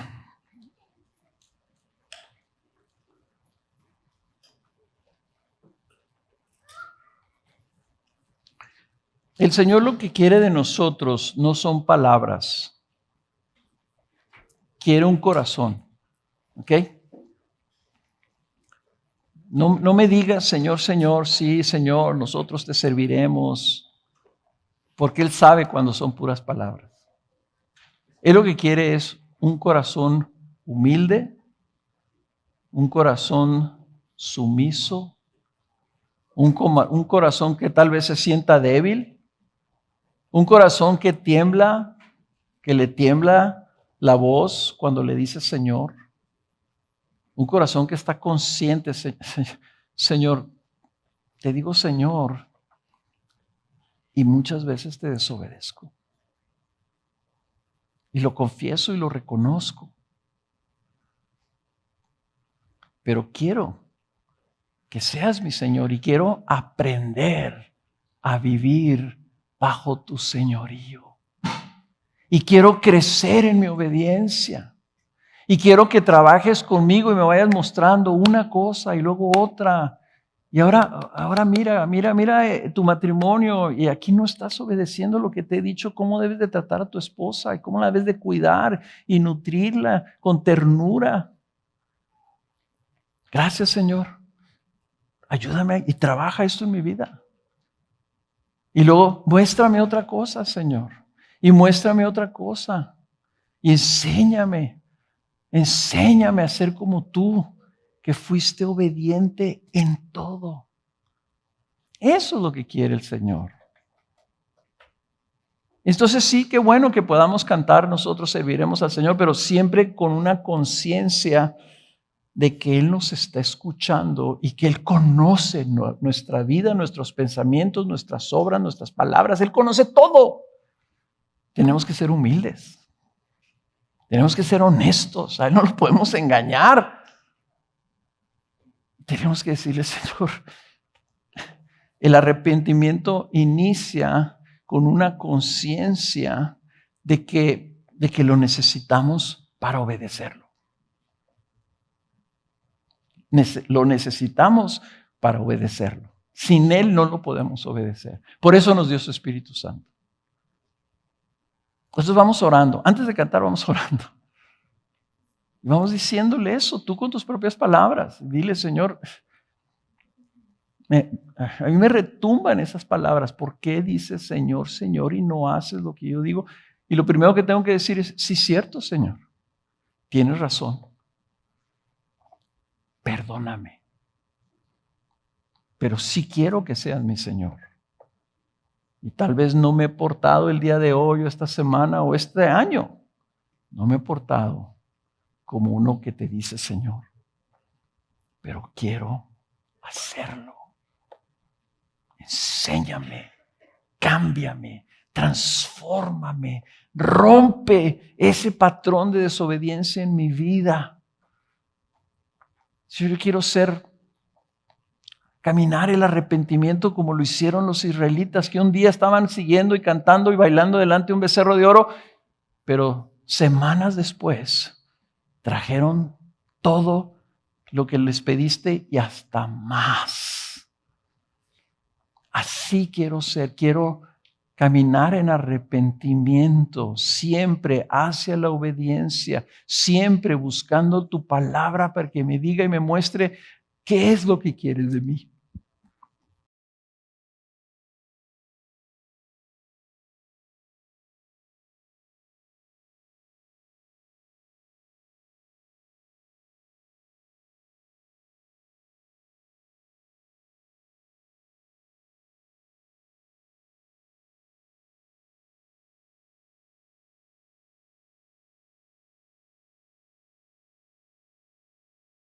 el Señor lo que quiere de nosotros no son palabras, quiere un corazón. ¿Ok? No me digas, Señor, Señor, sí, Señor, nosotros te serviremos, porque Él sabe cuando son puras palabras. Él lo que quiere es un corazón humilde, un corazón sumiso, un corazón que tal vez se sienta débil, un corazón que tiembla, que le tiembla la voz cuando le dice Señor. Un corazón que está consciente, Señor, te digo Señor, y muchas veces te desobedezco. Y lo confieso y lo reconozco. Pero quiero que seas mi Señor y quiero aprender a vivir bajo tu señorío. Y quiero crecer en mi obediencia. Y quiero que trabajes conmigo y me vayas mostrando una cosa y luego otra. Y ahora mira tu matrimonio y aquí no estás obedeciendo lo que te he dicho, cómo debes de tratar a tu esposa y cómo la debes de cuidar y nutrirla con ternura. Gracias, Señor. Ayúdame y trabaja esto en mi vida. Y luego muéstrame otra cosa, Señor. Y muéstrame otra cosa. Y enséñame a ser como tú, que fuiste obediente en todo. Eso es lo que quiere el Señor. Entonces sí, qué bueno que podamos cantar, nosotros serviremos al Señor, pero siempre con una conciencia de que Él nos está escuchando y que Él conoce nuestra vida, nuestros pensamientos, nuestras obras, nuestras palabras. Él conoce todo. Tenemos que ser humildes. Tenemos que ser honestos. A Él no lo podemos engañar. Tenemos que decirle, Señor, el arrepentimiento inicia con una conciencia de que lo necesitamos para obedecerlo. Lo necesitamos para obedecerlo. Sin Él no lo podemos obedecer. Por eso nos dio su Espíritu Santo. Entonces vamos orando. Antes de cantar vamos orando. Y vamos diciéndole eso, tú con tus propias palabras. Dile, Señor, a mí me retumban esas palabras. ¿Por qué dices Señor, Señor y no haces lo que yo digo? Y lo primero que tengo que decir es, sí, cierto, Señor. Tienes razón. Perdóname. Pero sí quiero que seas mi Señor. Y tal vez no me he portado el día de hoy o esta semana o este año. No me he portado como uno que te dice Señor. Pero quiero hacerlo. Enséñame, cámbiame, transfórmame, rompe ese patrón de desobediencia en mi vida. Si yo quiero caminar el arrepentimiento como lo hicieron los israelitas, que un día estaban siguiendo y cantando y bailando delante de un becerro de oro, pero semanas después trajeron todo lo que les pediste y hasta más. Así quiero ser, quiero caminar en arrepentimiento, siempre hacia la obediencia, siempre buscando tu palabra para que me diga y me muestre qué es lo que quieres de mí.